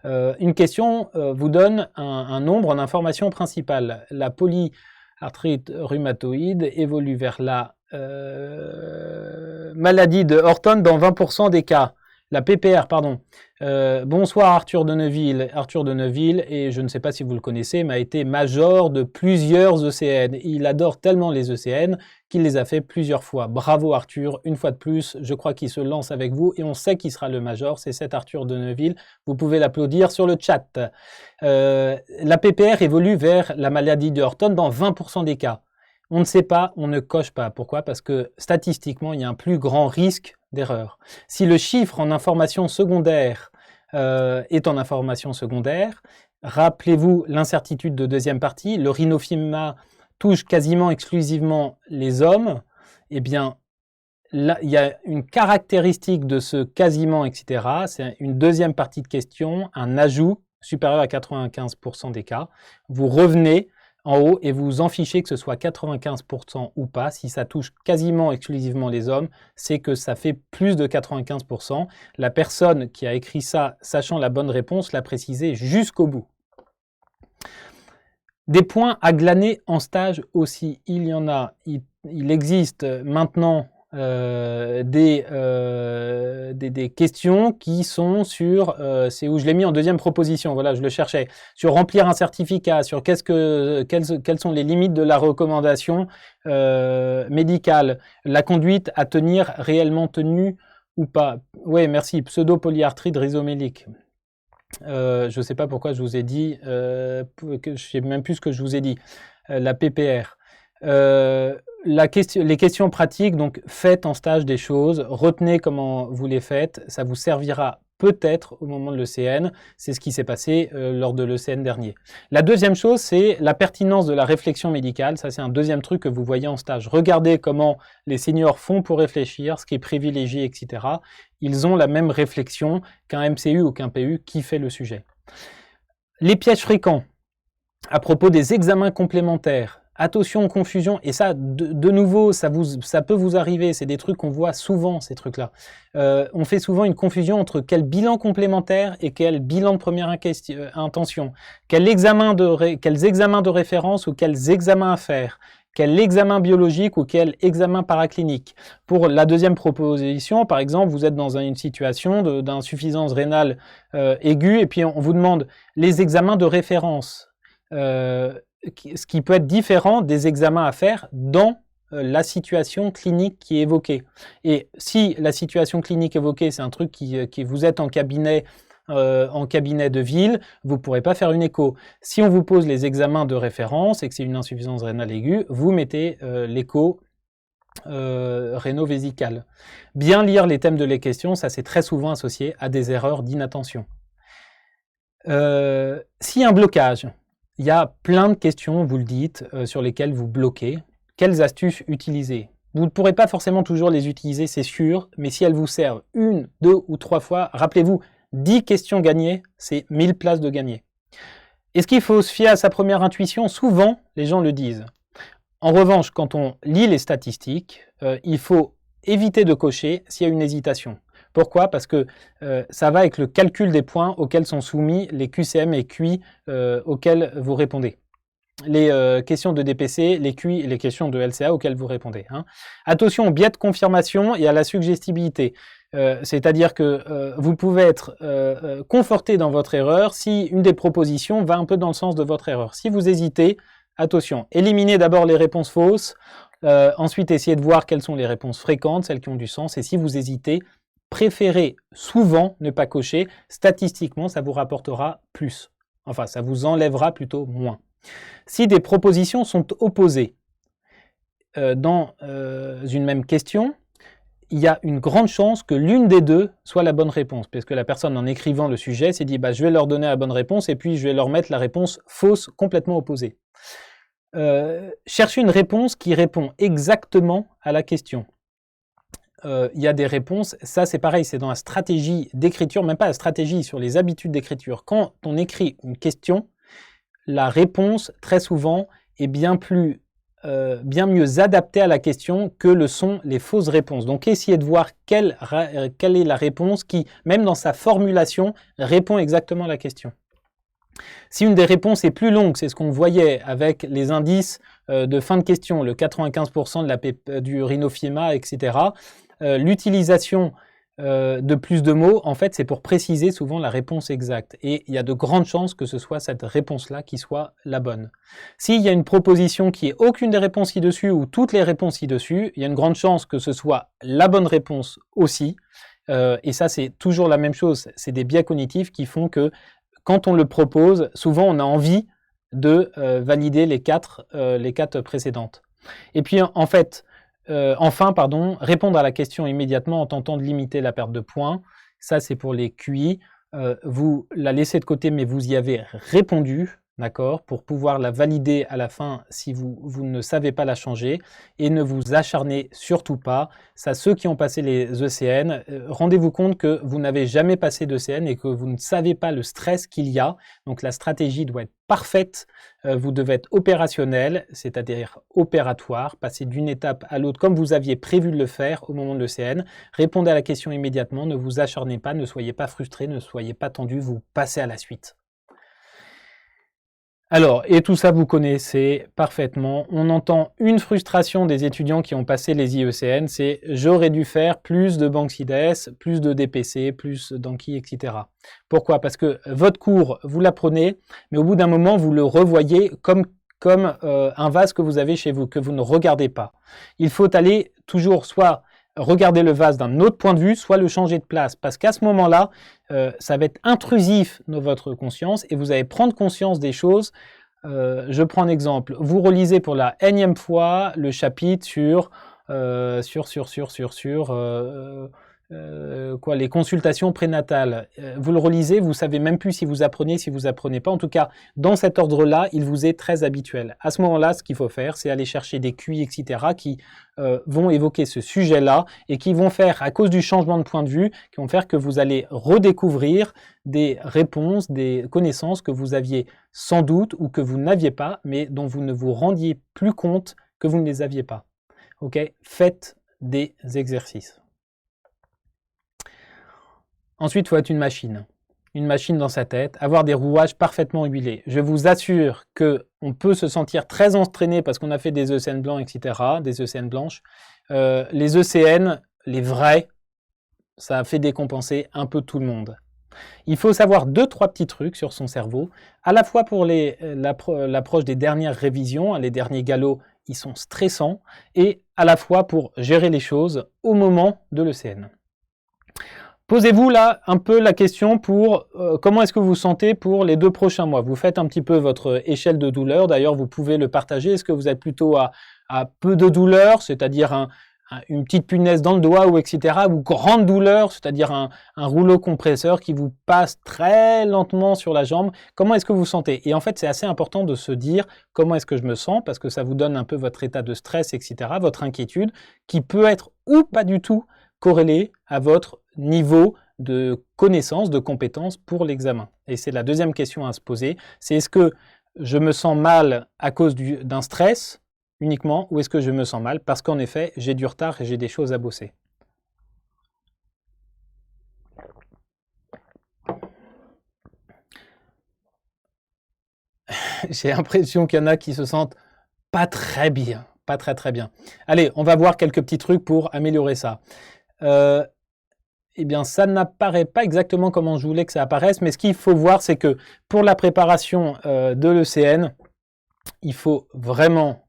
Une question vous donne un nombre en information principale. La polyarthrite rhumatoïde évolue vers la maladie de Horton dans 20% des cas. La PPR, pardon. Bonsoir Arthur de Neuville. Arthur de Neuville, et je ne sais pas si vous le connaissez, m'a été major de plusieurs ECN. Il adore tellement les ECN qu'il les a fait plusieurs fois. Bravo Arthur, une fois de plus, je crois qu'il se lance avec vous et on sait qui sera le major, c'est cet Arthur de Neuville. Vous pouvez l'applaudir sur le chat. La PPR évolue vers la maladie de Horton dans 20% des cas. On ne sait pas, on ne coche pas. Pourquoi? Parce que statistiquement, il y a un plus grand risque d'erreur. Si le chiffre en information secondaire est en information secondaire, rappelez-vous l'incertitude de deuxième partie, le rhinophyma touche quasiment exclusivement les hommes, eh bien, là, il y a une caractéristique de ce quasiment, etc. C'est une deuxième partie de question, un ajout supérieur à 95% des cas. Vous revenez en haut et vous en fichez que ce soit 95% ou pas. Si ça touche quasiment exclusivement les hommes, c'est que ça fait plus de 95%. La personne qui a écrit ça, sachant la bonne réponse, l'a précisé jusqu'au bout. Des points à glaner en stage aussi. Il y en a. Il existe maintenant des questions qui sont sur, c'est où je l'ai mis en deuxième proposition, voilà, je le cherchais, sur remplir un certificat, sur quelles sont les limites de la recommandation médicale, la conduite à tenir réellement tenue ou pas. Oui, merci, pseudo-polyarthrite rhizomélique. Je ne sais pas pourquoi je vous ai dit, je ne sais même plus ce que je vous ai dit, la PPR. Les questions pratiques, donc faites en stage des choses, retenez comment vous les faites, ça vous servira peut-être au moment de l'ECN, c'est ce qui s'est passé lors de l'ECN dernier. La deuxième chose, c'est la pertinence de la réflexion médicale, ça c'est un deuxième truc que vous voyez en stage. Regardez comment les seniors font pour réfléchir, ce qui est privilégié, etc. Ils ont la même réflexion qu'un MCU ou qu'un PU qui fait le sujet. Les pièges fréquents, à propos des examens complémentaires, attention, confusion, et ça, de nouveau, ça peut vous arriver, c'est des trucs qu'on voit souvent, ces trucs-là. On fait souvent une confusion entre quel bilan complémentaire et quel bilan de première intention, quels examens de référence ou quels examens à faire, quel examen biologique ou quel examen paraclinique. Pour la deuxième proposition, par exemple, vous êtes dans une situation d'insuffisance rénale aiguë, et puis on vous demande les examens de référence. Ce qui peut être différent des examens à faire dans la situation clinique qui est évoquée. Et si la situation clinique évoquée, c'est un truc qui vous êtes en cabinet de ville, vous ne pourrez pas faire une écho. Si on vous pose les examens de référence et que c'est une insuffisance rénale aiguë, vous mettez l'écho réno-vésicale. Bien lire les thèmes de les questions, ça c'est très souvent associé à des erreurs d'inattention. S'il y a un blocage, il y a plein de questions, vous le dites, sur lesquelles vous bloquez. Quelles astuces utiliser? Vous ne pourrez pas forcément toujours les utiliser, c'est sûr, mais si elles vous servent une, deux ou trois fois, rappelez-vous, 10 questions gagnées, c'est 1000 places de gagnées. Est-ce qu'il faut se fier à sa première intuition? Souvent, les gens le disent. En revanche, quand on lit les statistiques, il faut éviter de cocher s'il y a une hésitation. Pourquoi? Parce que ça va avec le calcul des points auxquels sont soumis les QCM et QI auxquels vous répondez. Les questions de DPC, les QI et les questions de LCA auxquelles vous répondez. Hein. Attention au biais de confirmation et à la suggestibilité. C'est-à-dire que vous pouvez être conforté dans votre erreur si une des propositions va un peu dans le sens de votre erreur. Si vous hésitez, attention, éliminez d'abord les réponses fausses, ensuite essayez de voir quelles sont les réponses fréquentes, celles qui ont du sens, et si vous hésitez, préférez souvent ne pas cocher. Statistiquement, ça vous rapportera plus. Enfin, ça vous enlèvera plutôt moins. Si des propositions sont opposées dans une même question, il y a une grande chance que l'une des deux soit la bonne réponse, parce que la personne, en écrivant le sujet, s'est dit je vais leur donner la bonne réponse et puis je vais leur mettre la réponse fausse complètement opposée. Cherchez une réponse qui répond exactement à la question. Il y a des réponses, ça c'est pareil, c'est dans la stratégie d'écriture, même pas la stratégie, sur les habitudes d'écriture. Quand on écrit une question, la réponse, très souvent, est bien plus bien mieux adaptées à la question que le sont les fausses réponses. Donc essayez de voir quelle est la réponse qui, même dans sa formulation, répond exactement à la question. Si une des réponses est plus longue, c'est ce qu'on voyait avec les indices de fin de question, le 95% du rhinophyma, etc., l'utilisation de plus de mots, en fait, c'est pour préciser souvent la réponse exacte. Et il y a de grandes chances que ce soit cette réponse-là qui soit la bonne. S'il y a une proposition qui est aucune des réponses ci-dessus ou toutes les réponses ci-dessus, il y a une grande chance que ce soit la bonne réponse aussi. Et ça, c'est toujours la même chose. C'est des biais cognitifs qui font que quand on le propose, souvent on a envie de valider les quatre précédentes. Et puis en fait, enfin, répondre à la question immédiatement en tentant de limiter la perte de points. Ça, c'est pour les QI. Vous la laissez de côté, mais vous y avez répondu, d'accord, pour pouvoir la valider à la fin si vous ne savez pas la changer. Et ne vous acharnez surtout pas. Ça, ceux qui ont passé les ECN, rendez-vous compte que vous n'avez jamais passé d'ECN et que vous ne savez pas le stress qu'il y a. Donc la stratégie doit être parfaite. Vous devez être opérationnel, c'est-à-dire opératoire, passer d'une étape à l'autre comme vous aviez prévu de le faire au moment de l'ECN. Répondez à la question immédiatement, ne vous acharnez pas, ne soyez pas frustré, ne soyez pas tendu, vous passez à la suite. Alors, et tout ça, vous connaissez parfaitement. On entend une frustration des étudiants qui ont passé les IECN, c'est « j'aurais dû faire plus de Banksides, plus de DPC, plus d'Anki, etc. » Pourquoi? Parce que votre cours, vous l'apprenez, mais au bout d'un moment, vous le revoyez comme un vase que vous avez chez vous, que vous ne regardez pas. Il faut aller toujours soit regarder le vase d'un autre point de vue, soit le changer de place. Parce qu'à ce moment-là, ça va être intrusif dans votre conscience et vous allez prendre conscience des choses. Je prends un exemple. Vous relisez pour la énième fois le chapitre sur les consultations prénatales. Vous le relisez, vous savez même plus si vous apprenez, si vous apprenez pas. En tout cas, dans cet ordre-là, il vous est très habituel. À ce moment-là, ce qu'il faut faire, c'est aller chercher des QI, etc., qui vont évoquer ce sujet-là et qui vont faire, à cause du changement de point de vue, qui vont faire que vous allez redécouvrir des réponses, des connaissances que vous aviez sans doute ou que vous n'aviez pas, mais dont vous ne vous rendiez plus compte que vous ne les aviez pas. Ok ? Faites des exercices. Ensuite, il faut être une machine dans sa tête, avoir des rouages parfaitement huilés. Je vous assure qu'on peut se sentir très entraîné parce qu'on a fait des ECN blancs, etc., des ECN blanches. Les ECN, les vrais, ça a fait décompenser un peu tout le monde. Il faut savoir 2-3 petits trucs sur son cerveau, à la fois pour l'approche des dernières révisions, les derniers galops, ils sont stressants, et à la fois pour gérer les choses au moment de l'ECN. Posez-vous là un peu la question pour comment est-ce que vous vous sentez pour les 2 prochains mois. Vous faites un petit peu votre échelle de douleur, d'ailleurs vous pouvez le partager. Est-ce que vous êtes plutôt à peu de douleur, c'est-à-dire une petite punaise dans le doigt, ou etc., ou grande douleur, c'est-à-dire un rouleau compresseur qui vous passe très lentement sur la jambe? Comment est-ce que vous vous sentez? Et en fait, c'est assez important de se dire comment est-ce que je me sens, parce que ça vous donne un peu votre état de stress, etc., votre inquiétude, qui peut être ou pas du tout corrélé à votre niveau de connaissance, de compétence pour l'examen. Et c'est la deuxième question à se poser, c'est est-ce que je me sens mal à cause d'un stress uniquement, ou est-ce que je me sens mal parce qu'en effet, j'ai du retard et j'ai des choses à bosser. J'ai l'impression qu'il y en a qui se sentent pas très bien, pas très bien. Allez, on va voir quelques petits trucs pour améliorer ça. Eh bien, ça n'apparaît pas exactement comment je voulais que ça apparaisse, mais ce qu'il faut voir, c'est que pour la préparation de l'ECN, il faut vraiment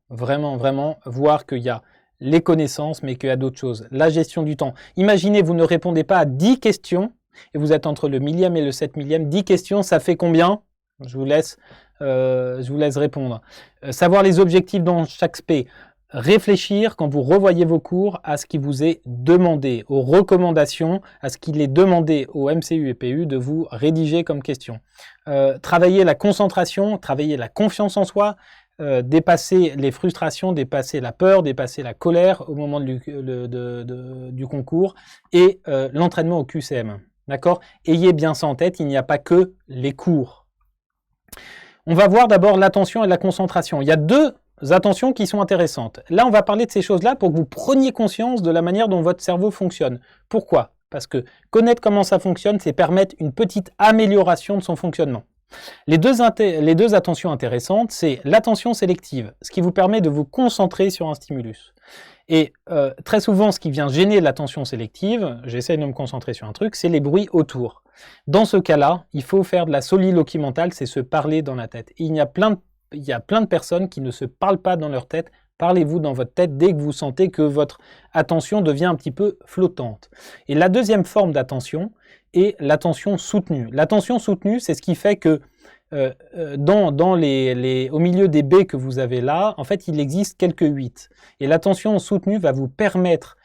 voir qu'il y a les connaissances, mais qu'il y a d'autres choses. La gestion du temps. Imaginez, vous ne répondez pas à 10 questions, et vous êtes entre le millième et le 7 millième. 10 questions, ça fait combien? Je vous laisse répondre. Savoir les objectifs dans chaque spé. Réfléchir quand vous revoyez vos cours à ce qui vous est demandé, aux recommandations, à ce qu'il est demandé au MCU et PU de vous rédiger comme question. Travailler la concentration, travailler la confiance en soi, dépasser les frustrations, dépasser la peur, dépasser la colère au moment du concours, et l'entraînement au QCM. D'accord? Ayez bien ça en tête, il n'y a pas que les cours. On va voir d'abord l'attention et la concentration. Il y a deux attentions qui sont intéressantes. Là, on va parler de ces choses-là pour que vous preniez conscience de la manière dont votre cerveau fonctionne. Pourquoi? Parce que connaître comment ça fonctionne, c'est permettre une petite amélioration de son fonctionnement. Les deux attentions intéressantes, c'est l'attention sélective, ce qui vous permet de vous concentrer sur un stimulus. Et très souvent, ce qui vient gêner l'attention sélective, j'essaie de me concentrer sur un truc, c'est les bruits autour. Dans ce cas-là, il faut faire de la soliloquie mentale, c'est se parler dans la tête. Il y a plein de personnes qui ne se parlent pas dans leur tête. Parlez-vous dans votre tête dès que vous sentez que votre attention devient un petit peu flottante. Et la deuxième forme d'attention est l'attention soutenue. L'attention soutenue, c'est ce qui fait que au milieu des baies que vous avez là, en fait, il existe quelques 8. Et l'attention soutenue va vous permettre,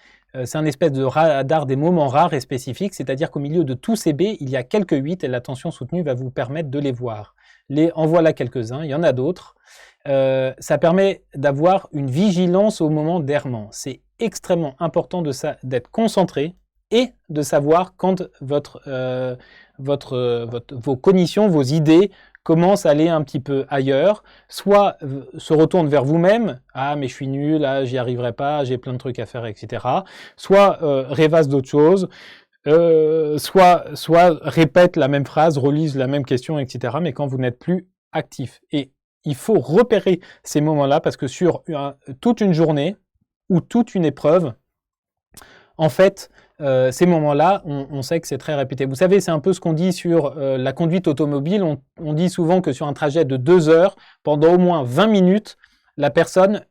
c'est un espèce de radar des moments rares et spécifiques, c'est-à-dire qu'au milieu de tous ces baies, il y a quelques 8 et l'attention soutenue va vous permettre de les voir. En voilà quelques-uns, il y en a d'autres. Ça permet d'avoir une vigilance au moment d'errement. C'est extrêmement important d'être concentré et de savoir quand vos cognitions, vos idées commencent à aller un petit peu ailleurs, soit se retournent vers vous-même, « Ah, mais je suis nul, ah, j'y arriverai pas, j'ai plein de trucs à faire, etc. » Soit rêvassent d'autres choses, soit répètent la même phrase, relisent la même question, etc. Mais quand vous n'êtes plus actif. Et il faut repérer ces moments-là parce que sur toute une journée ou toute une épreuve, en fait, ces moments-là, on sait que c'est très répété. Vous savez, c'est un peu ce qu'on dit sur la conduite automobile. On dit souvent que sur un trajet de 2 heures, pendant au moins 20 minutes, la personne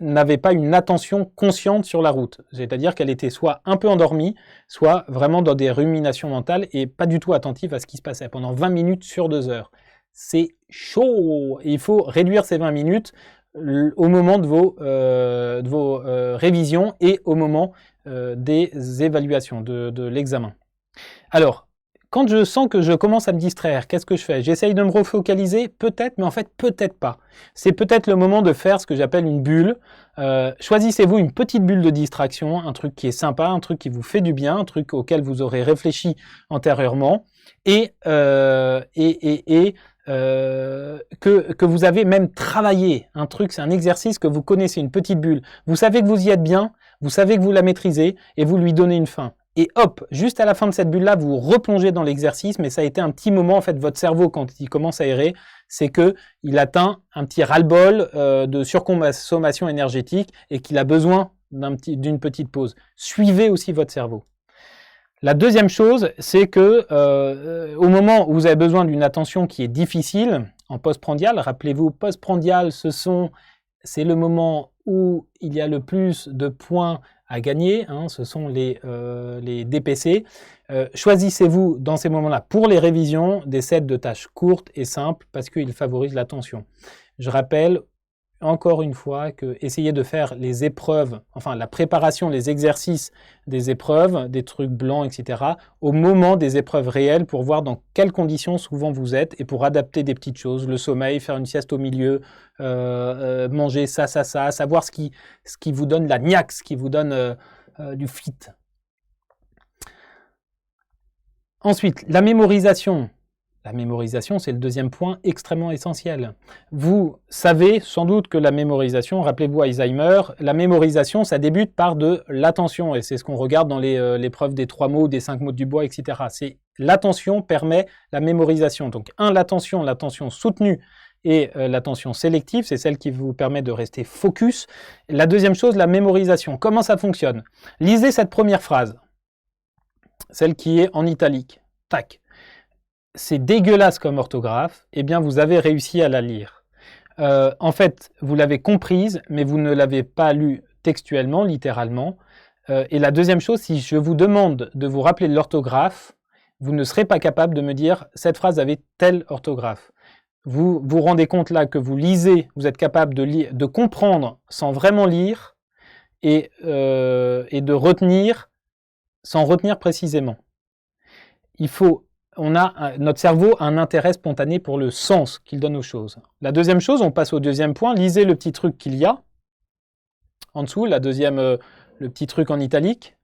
n'avait pas une attention consciente sur la route. C'est-à-dire qu'elle était soit un peu endormie, soit vraiment dans des ruminations mentales et pas du tout attentive à ce qui se passait pendant 20 minutes sur 2 heures. C'est chaud. Il faut réduire ces 20 minutes au moment de vos révisions et au moment des évaluations, de l'examen. Alors, quand je sens que je commence à me distraire, qu'est-ce que je fais? J'essaye de me refocaliser, peut-être, mais en fait, peut-être pas. C'est peut-être le moment de faire ce que j'appelle une bulle. Choisissez-vous une petite bulle de distraction, un truc qui est sympa, un truc qui vous fait du bien, un truc auquel vous aurez réfléchi antérieurement, et que vous avez même travaillé. Un truc, c'est un exercice que vous connaissez, une petite bulle. Vous savez que vous y êtes bien, vous savez que vous la maîtrisez, et vous lui donnez une fin. Et hop, juste à la fin de cette bulle-là, vous replongez dans l'exercice, mais ça a été un petit moment, en fait, votre cerveau, quand il commence à errer, c'est qu'il atteint un petit ras-le-bol de surconsommation énergétique et qu'il a besoin d'une petite pause. Suivez aussi votre cerveau. La deuxième chose, c'est que au moment où vous avez besoin d'une attention qui est difficile, en postprandial, rappelez-vous, postprandial, c'est le moment où il y a le plus de points à gagner, hein, ce sont les DPC. Choisissez-vous dans ces moments-là, pour les révisions, des sets de tâches courtes et simples parce qu'ils favorisent l'attention. Je rappelle encore une fois que essayez de faire les épreuves, enfin la préparation, les exercices des épreuves, des trucs blancs, etc., au moment des épreuves réelles pour voir dans quelles conditions souvent vous êtes et pour adapter des petites choses, le sommeil, faire une sieste au milieu, manger ça, savoir ce qui vous donne la niaque, ce qui vous donne du fit. Ensuite, la mémorisation. La mémorisation, c'est le deuxième point extrêmement essentiel. Vous savez sans doute que la mémorisation, rappelez-vous Alzheimer, la mémorisation, ça débute par de l'attention, et c'est ce qu'on regarde dans l'épreuve des 3 mots, des 5 mots du bois, etc. C'est l'attention permet la mémorisation. Donc, l'attention soutenue et l'attention sélective, c'est celle qui vous permet de rester focus. La deuxième chose, la mémorisation. Comment ça fonctionne? Lisez cette première phrase, celle qui est en italique. Tac. C'est dégueulasse comme orthographe, eh bien vous avez réussi à la lire. En fait, vous l'avez comprise, mais vous ne l'avez pas lue textuellement, littéralement. Et la deuxième chose, si je vous demande de vous rappeler de l'orthographe, vous ne serez pas capable de me dire « cette phrase avait telle orthographe ». Vous vous rendez compte là que vous lisez, vous êtes capable de comprendre sans vraiment lire et de retenir sans retenir précisément. Notre cerveau a un intérêt spontané pour le sens qu'il donne aux choses. La deuxième chose, on passe au deuxième point, lisez le petit truc qu'il y a en dessous, le petit truc en italique.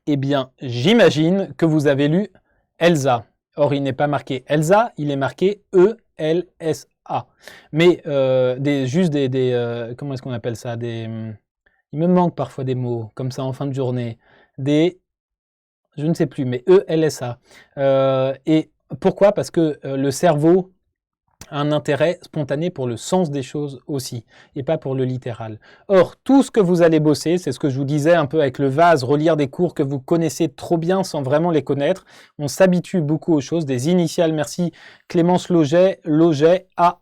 Eh bien, j'imagine que vous avez lu Elsa. Or, il n'est pas marqué Elsa, il est marqué E-L-S-A. A. Mais juste comment est-ce qu'on appelle ça? Il me manque parfois des mots, comme ça en fin de journée. Je ne sais plus, mais ELSA. Et pourquoi? Parce que le cerveau a un intérêt spontané pour le sens des choses aussi, et pas pour le littéral. Or, tout ce que vous allez bosser, c'est ce que je vous disais un peu avec le vase, relire des cours que vous connaissez trop bien sans vraiment les connaître. On s'habitue beaucoup aux choses, des initiales, merci Clémence Loget a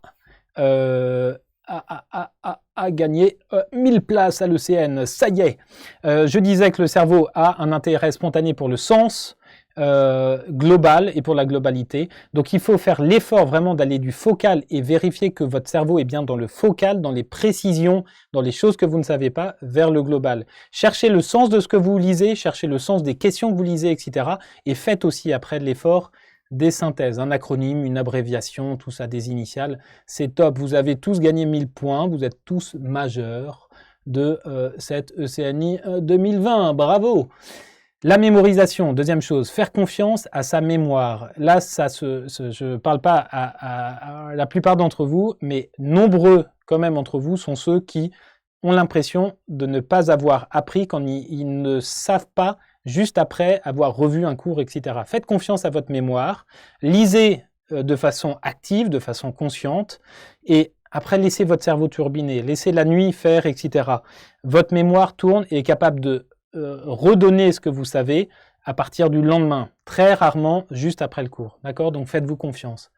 gagné 1000 places à l'ECN, ça y est. Je disais que le cerveau a un intérêt spontané pour le sens global et pour la globalité. Donc il faut faire l'effort vraiment d'aller du focal et vérifier que votre cerveau est bien dans le focal, dans les précisions, dans les choses que vous ne savez pas, vers le global. Cherchez le sens de ce que vous lisez, cherchez le sens des questions que vous lisez, etc. Et faites aussi après de l'effort des synthèses, un acronyme, une abréviation, tout ça, des initiales. C'est top, vous avez tous gagné 1000 points, vous êtes tous majeurs de cette ECNI 2020, bravo! La mémorisation, deuxième chose, faire confiance à sa mémoire. Là, je ne parle pas à la plupart d'entre vous, mais nombreux quand même entre vous sont ceux qui ont l'impression de ne pas avoir appris quand ils ne savent pas juste après avoir revu un cours, etc. Faites confiance à votre mémoire, lisez de façon active, de façon consciente, et après laissez votre cerveau turbiner, laissez la nuit faire, etc. Votre mémoire tourne et est capable de redonner ce que vous savez à partir du lendemain, très rarement juste après le cours. D'accord? Donc faites-vous confiance.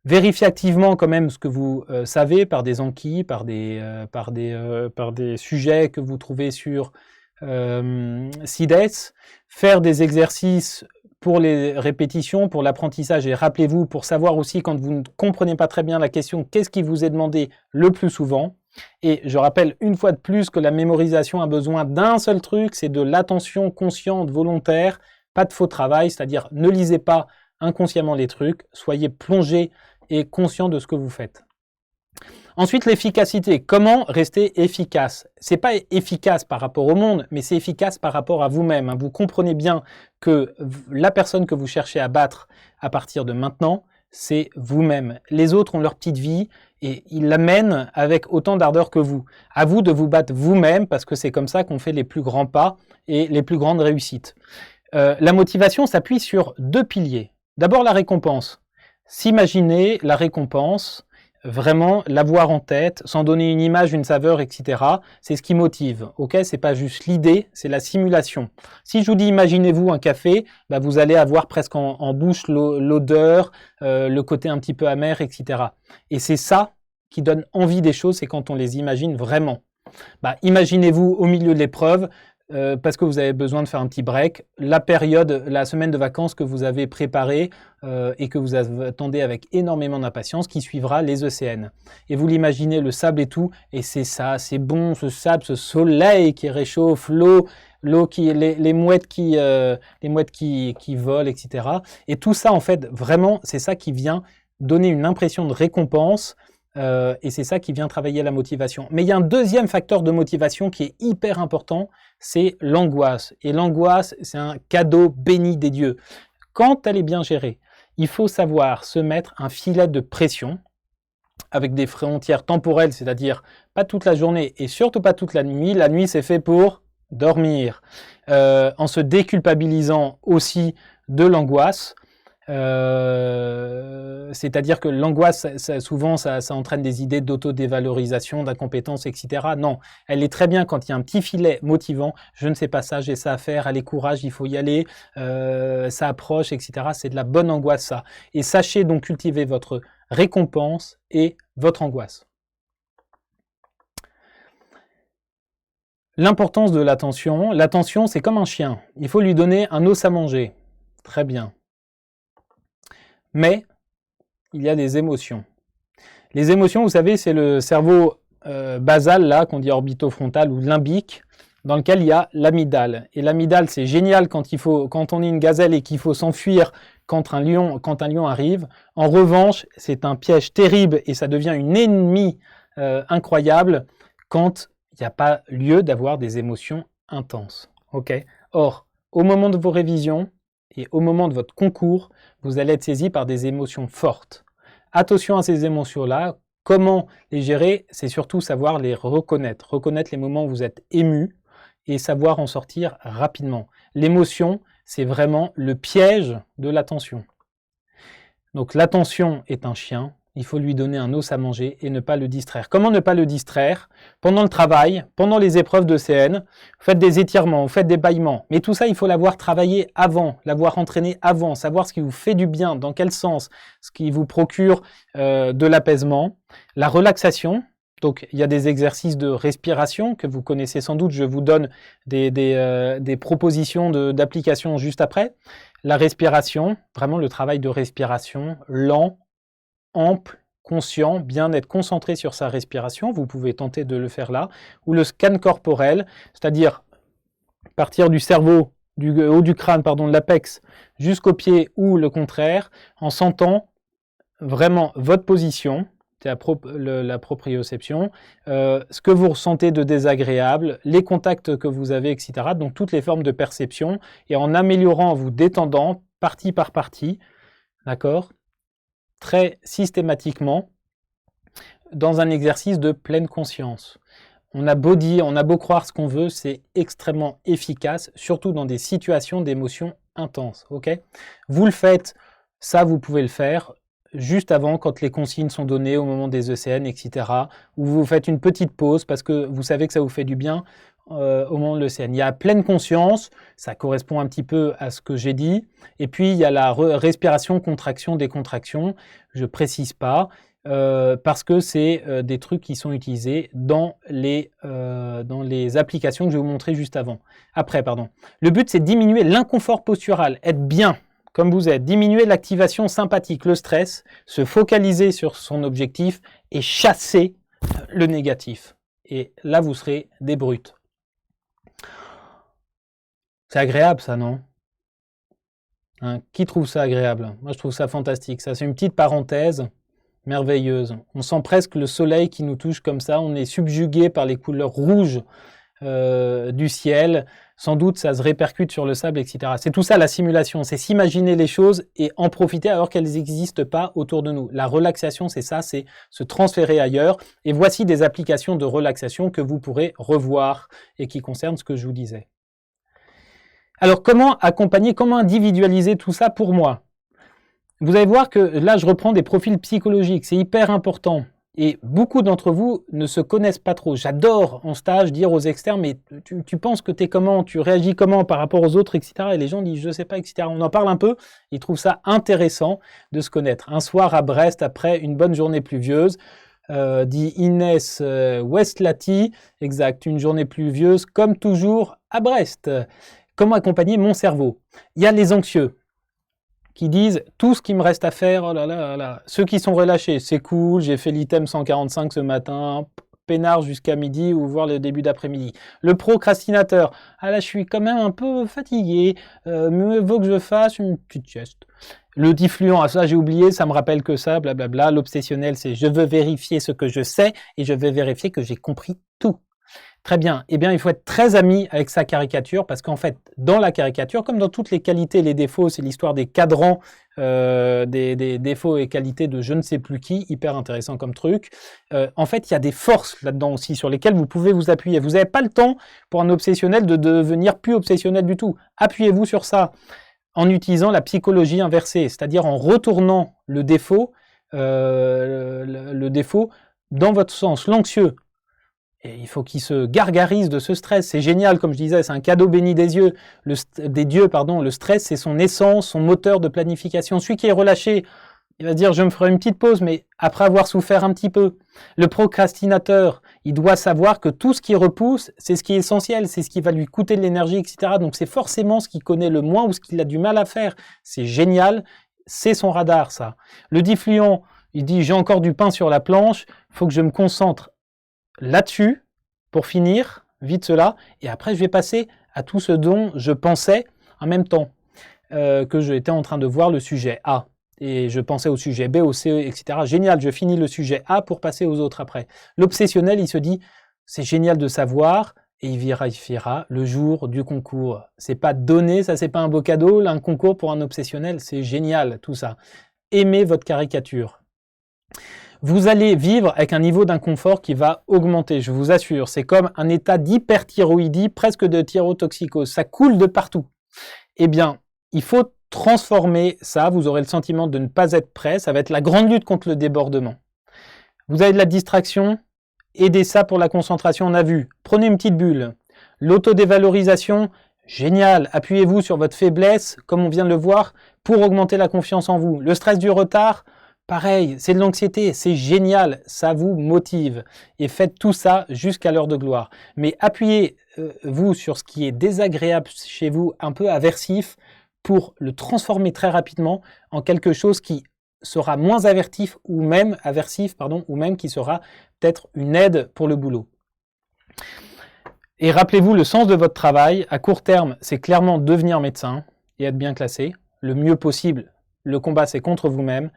Vérifiez activement quand même ce que vous savez par des enquêtes, par des sujets que vous trouvez sur CIDES, faire des exercices pour les répétitions, pour l'apprentissage, et rappelez-vous, pour savoir aussi quand vous ne comprenez pas très bien la question, qu'est-ce qui vous est demandé le plus souvent. Et je rappelle une fois de plus que la mémorisation a besoin d'un seul truc, c'est de l'attention consciente, volontaire, pas de faux travail, c'est-à-dire ne lisez pas inconsciemment les trucs, soyez plongé et conscient de ce que vous faites. Ensuite, l'efficacité. Comment rester efficace? C'est pas efficace par rapport au monde, mais c'est efficace par rapport à vous-même. Vous comprenez bien que la personne que vous cherchez à battre à partir de maintenant, c'est vous-même. Les autres ont leur petite vie et ils la mènent avec autant d'ardeur que vous. À vous de vous battre vous-même parce que c'est comme ça qu'on fait les plus grands pas et les plus grandes réussites. La motivation s'appuie sur deux piliers. D'abord, la récompense. S'imaginer la récompense, vraiment l'avoir en tête, sans donner une image, une saveur, etc. C'est ce qui motive. Ok, c'est pas juste l'idée, c'est la simulation. Si je vous dis imaginez-vous un café, bah vous allez avoir presque en bouche l'odeur, le côté un petit peu amer, etc. Et c'est ça qui donne envie des choses, c'est quand on les imagine vraiment. Bah, imaginez-vous au milieu de l'épreuve, parce que vous avez besoin de faire un petit break, la semaine de vacances que vous avez préparée et que vous attendez avec énormément d'impatience, qui suivra les ECN. Et vous l'imaginez, le sable et tout, et c'est ça, c'est bon, ce sable, ce soleil qui réchauffe, l'eau les mouettes qui volent, etc. Et tout ça, en fait, vraiment, c'est ça qui vient donner une impression de récompense. Et c'est ça qui vient travailler la motivation. Mais il y a un deuxième facteur de motivation qui est hyper important, c'est l'angoisse. Et l'angoisse, c'est un cadeau béni des dieux. Quand elle est bien gérée, il faut savoir se mettre un filet de pression avec des frontières temporelles, c'est-à-dire pas toute la journée et surtout pas toute la nuit. La nuit, c'est fait pour dormir. En se déculpabilisant aussi de l'angoisse. C'est-à-dire que l'angoisse, souvent, ça entraîne des idées d'autodévalorisation, d'incompétence, etc. Non, elle est très bien quand il y a un petit filet motivant. Je ne sais pas ça, j'ai ça à faire, allez, courage, il faut y aller, ça approche, etc. C'est de la bonne angoisse, ça. Et sachez donc cultiver votre récompense et votre angoisse. L'importance de l'attention. L'attention, c'est comme un chien. Il faut lui donner un os à manger. Très bien. Mais il y a des émotions. Les émotions, vous savez, c'est le cerveau basal, là, qu'on dit orbitofrontal ou limbique, dans lequel il y a l'amygdale. Et l'amygdale, c'est génial quand on est une gazelle et qu'il faut s'enfuir quand un lion arrive. En revanche, c'est un piège terrible et ça devient une ennemie incroyable quand il n'y a pas lieu d'avoir des émotions intenses. Okay. Or, au moment de vos révisions et au moment de votre concours, vous allez être saisi par des émotions fortes. attention à ces émotions-là. Comment les gérer? C'est surtout savoir les reconnaître. Reconnaître les moments où vous êtes ému et savoir en sortir rapidement. L'émotion, c'est vraiment le piège de l'attention. Donc l'attention est un chien, il faut lui donner un os à manger et ne pas le distraire. Comment ne pas le distraire? Pendant le travail, pendant les épreuves de CN, vous faites des étirements, vous faites des bâillements. Mais tout ça, il faut l'avoir travaillé avant, l'avoir entraîné avant, savoir ce qui vous fait du bien, dans quel sens, ce qui vous procure de l'apaisement. La relaxation, donc il y a des exercices de respiration que vous connaissez sans doute, je vous donne des propositions d'application juste après. La respiration, vraiment le travail de respiration, lent, ample, conscient, bien être concentré sur sa respiration, vous pouvez tenter de le faire là, ou le scan corporel, c'est-à-dire partir du cerveau, du haut du crâne, pardon, de l'apex, jusqu'au pied ou le contraire, en sentant vraiment votre position, c'est la proprioception, ce que vous ressentez de désagréable, les contacts que vous avez, etc. Donc toutes les formes de perception, et en améliorant, en vous détendant, partie par partie, d'accord, très systématiquement, dans un exercice de pleine conscience. On a beau dire, on a beau croire ce qu'on veut, c'est extrêmement efficace, surtout dans des situations d'émotions intenses. Okay, vous le faites, ça vous pouvez le faire juste avant, quand les consignes sont données au moment des ECN, etc. Ou vous faites une petite pause parce que vous savez que ça vous fait du bien au moment de l'ECN. Il y a pleine conscience, ça correspond un petit peu à ce que j'ai dit. Et puis il y a la respiration, contraction, décontraction. Je ne précise pas. Parce que c'est des trucs qui sont utilisés dans les applications que je vais vous montrer juste après. Le but, c'est de diminuer l'inconfort postural, être bien comme vous êtes, diminuer l'activation sympathique, le stress, se focaliser sur son objectif et chasser le négatif. Et là, vous serez des brutes. C'est agréable, ça, non ? Hein, qui trouve ça agréable? Moi, je trouve ça fantastique. Ça, c'est une petite parenthèse merveilleuse. On sent presque le soleil qui nous touche comme ça. On est subjugué par les couleurs rouges du ciel. Sans doute, ça se répercute sur le sable, etc. C'est tout ça la simulation. C'est s'imaginer les choses et en profiter alors qu'elles n'existent pas autour de nous. La relaxation, c'est ça, c'est se transférer ailleurs. Et voici des applications de relaxation que vous pourrez revoir et qui concernent ce que je vous disais. Alors, comment accompagner, comment individualiser tout ça pour moi? Vous allez voir que là, je reprends des profils psychologiques. C'est hyper important. Et beaucoup d'entre vous ne se connaissent pas trop. J'adore en stage dire aux externes, mais tu penses que t'es comment, tu réagis comment par rapport aux autres, etc. Et les gens disent, je sais pas, etc. On en parle un peu. Ils trouvent ça intéressant de se connaître. Un soir à Brest, après une bonne journée pluvieuse, dit Inès Westlati, exact, une journée pluvieuse, comme toujours à Brest. Comment accompagner mon cerveau? Il y a les anxieux qui disent tout ce qui me reste à faire, oh là là là. Ceux qui sont relâchés, c'est cool, j'ai fait l'item 145 ce matin, peinard jusqu'à midi ou voire le début d'après-midi. Le procrastinateur, ah là je suis quand même un peu fatigué, mieux vaut que je fasse une petite sieste. Le diffluent, ah ça j'ai oublié, ça me rappelle que ça, blablabla. L'obsessionnel, c'est je veux vérifier ce que je sais et je vais vérifier que j'ai compris tout. Très bien. Eh bien, il faut être très ami avec sa caricature parce qu'en fait, dans la caricature, comme dans toutes les qualités et les défauts, c'est l'histoire des cadrans, des défauts et qualités de je ne sais plus qui, hyper intéressant comme truc. En fait, il y a des forces là-dedans aussi sur lesquelles vous pouvez vous appuyer. Vous n'avez pas le temps pour un obsessionnel de devenir plus obsessionnel du tout. Appuyez-vous sur ça en utilisant la psychologie inversée, c'est-à-dire en retournant le défaut dans votre sens, l'anxieux. Et il faut qu'il se gargarise de ce stress. C'est génial, comme je disais, c'est un cadeau béni des dieux. Le stress, c'est son essence, son moteur de planification. Celui qui est relâché, il va dire, je me ferai une petite pause, mais après avoir souffert un petit peu. Le procrastinateur, il doit savoir que tout ce qui repousse, c'est ce qui est essentiel, c'est ce qui va lui coûter de l'énergie, etc. Donc c'est forcément ce qu'il connaît le moins ou ce qu'il a du mal à faire. C'est génial, c'est son radar, ça. Le diffluent, il dit, j'ai encore du pain sur la planche, il faut que je me concentre là-dessus, pour finir, vite cela, et après je vais passer à tout ce dont je pensais en même temps que j'étais en train de voir le sujet A. Et je pensais au sujet B, au C, etc. Génial, je finis le sujet A pour passer aux autres après. L'obsessionnel, il se dit, c'est génial de savoir, et il vérifiera le jour du concours. C'est pas donné, ça c'est pas un beau cadeau, un concours pour un obsessionnel, c'est génial tout ça. Aimez votre caricature. Vous allez vivre avec un niveau d'inconfort qui va augmenter, je vous assure. C'est comme un état d'hyperthyroïdie, presque de thyrotoxicose. Ça coule de partout. Eh bien, il faut transformer ça. Vous aurez le sentiment de ne pas être prêt. Ça va être la grande lutte contre le débordement. Vous avez de la distraction, aidez ça pour la concentration, on a vu. Prenez une petite bulle. L'autodévalorisation, génial. Appuyez-vous sur votre faiblesse, comme on vient de le voir, pour augmenter la confiance en vous. Le stress du retard, pareil, c'est de l'anxiété, c'est génial, ça vous motive. Et faites tout ça jusqu'à l'heure de gloire. Mais appuyez-vous sur ce qui est désagréable chez vous, un peu aversif, pour le transformer très rapidement en quelque chose qui sera moins aversif ou même qui sera peut-être une aide pour le boulot. Et rappelez-vous le sens de votre travail. À court terme, c'est clairement devenir médecin et être bien classé. Le mieux possible, le combat, c'est contre vous-même.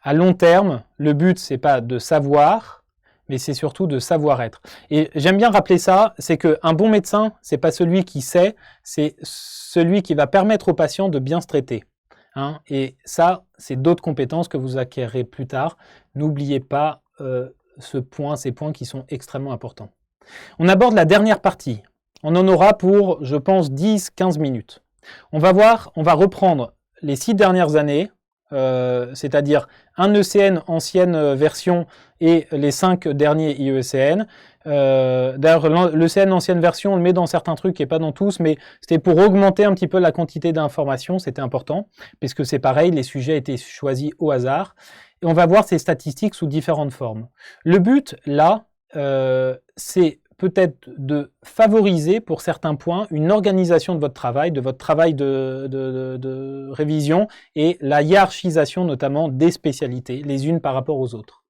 À long terme, le but, c'est pas de savoir, mais c'est surtout de savoir-être. Et j'aime bien rappeler ça, c'est qu'un bon médecin, c'est pas celui qui sait, c'est celui qui va permettre aux patients de bien se traiter. Hein, et ça, c'est d'autres compétences que vous acquérerez plus tard. N'oubliez pas ces points qui sont extrêmement importants. On aborde la dernière partie. On en aura pour, je pense, 10-15 minutes. On va reprendre les 6 dernières années, c'est-à-dire un ECN ancienne version et les 5 derniers IECN. D'ailleurs, l'ECN ancienne version, on le met dans certains trucs et pas dans tous, mais c'était pour augmenter un petit peu la quantité d'informations, c'était important, puisque c'est pareil, les sujets étaient choisis au hasard. Et on va voir ces statistiques sous différentes formes. Le but, là, c'est peut-être de favoriser pour certains points une organisation de votre travail de révision et la hiérarchisation notamment des spécialités, les unes par rapport aux autres.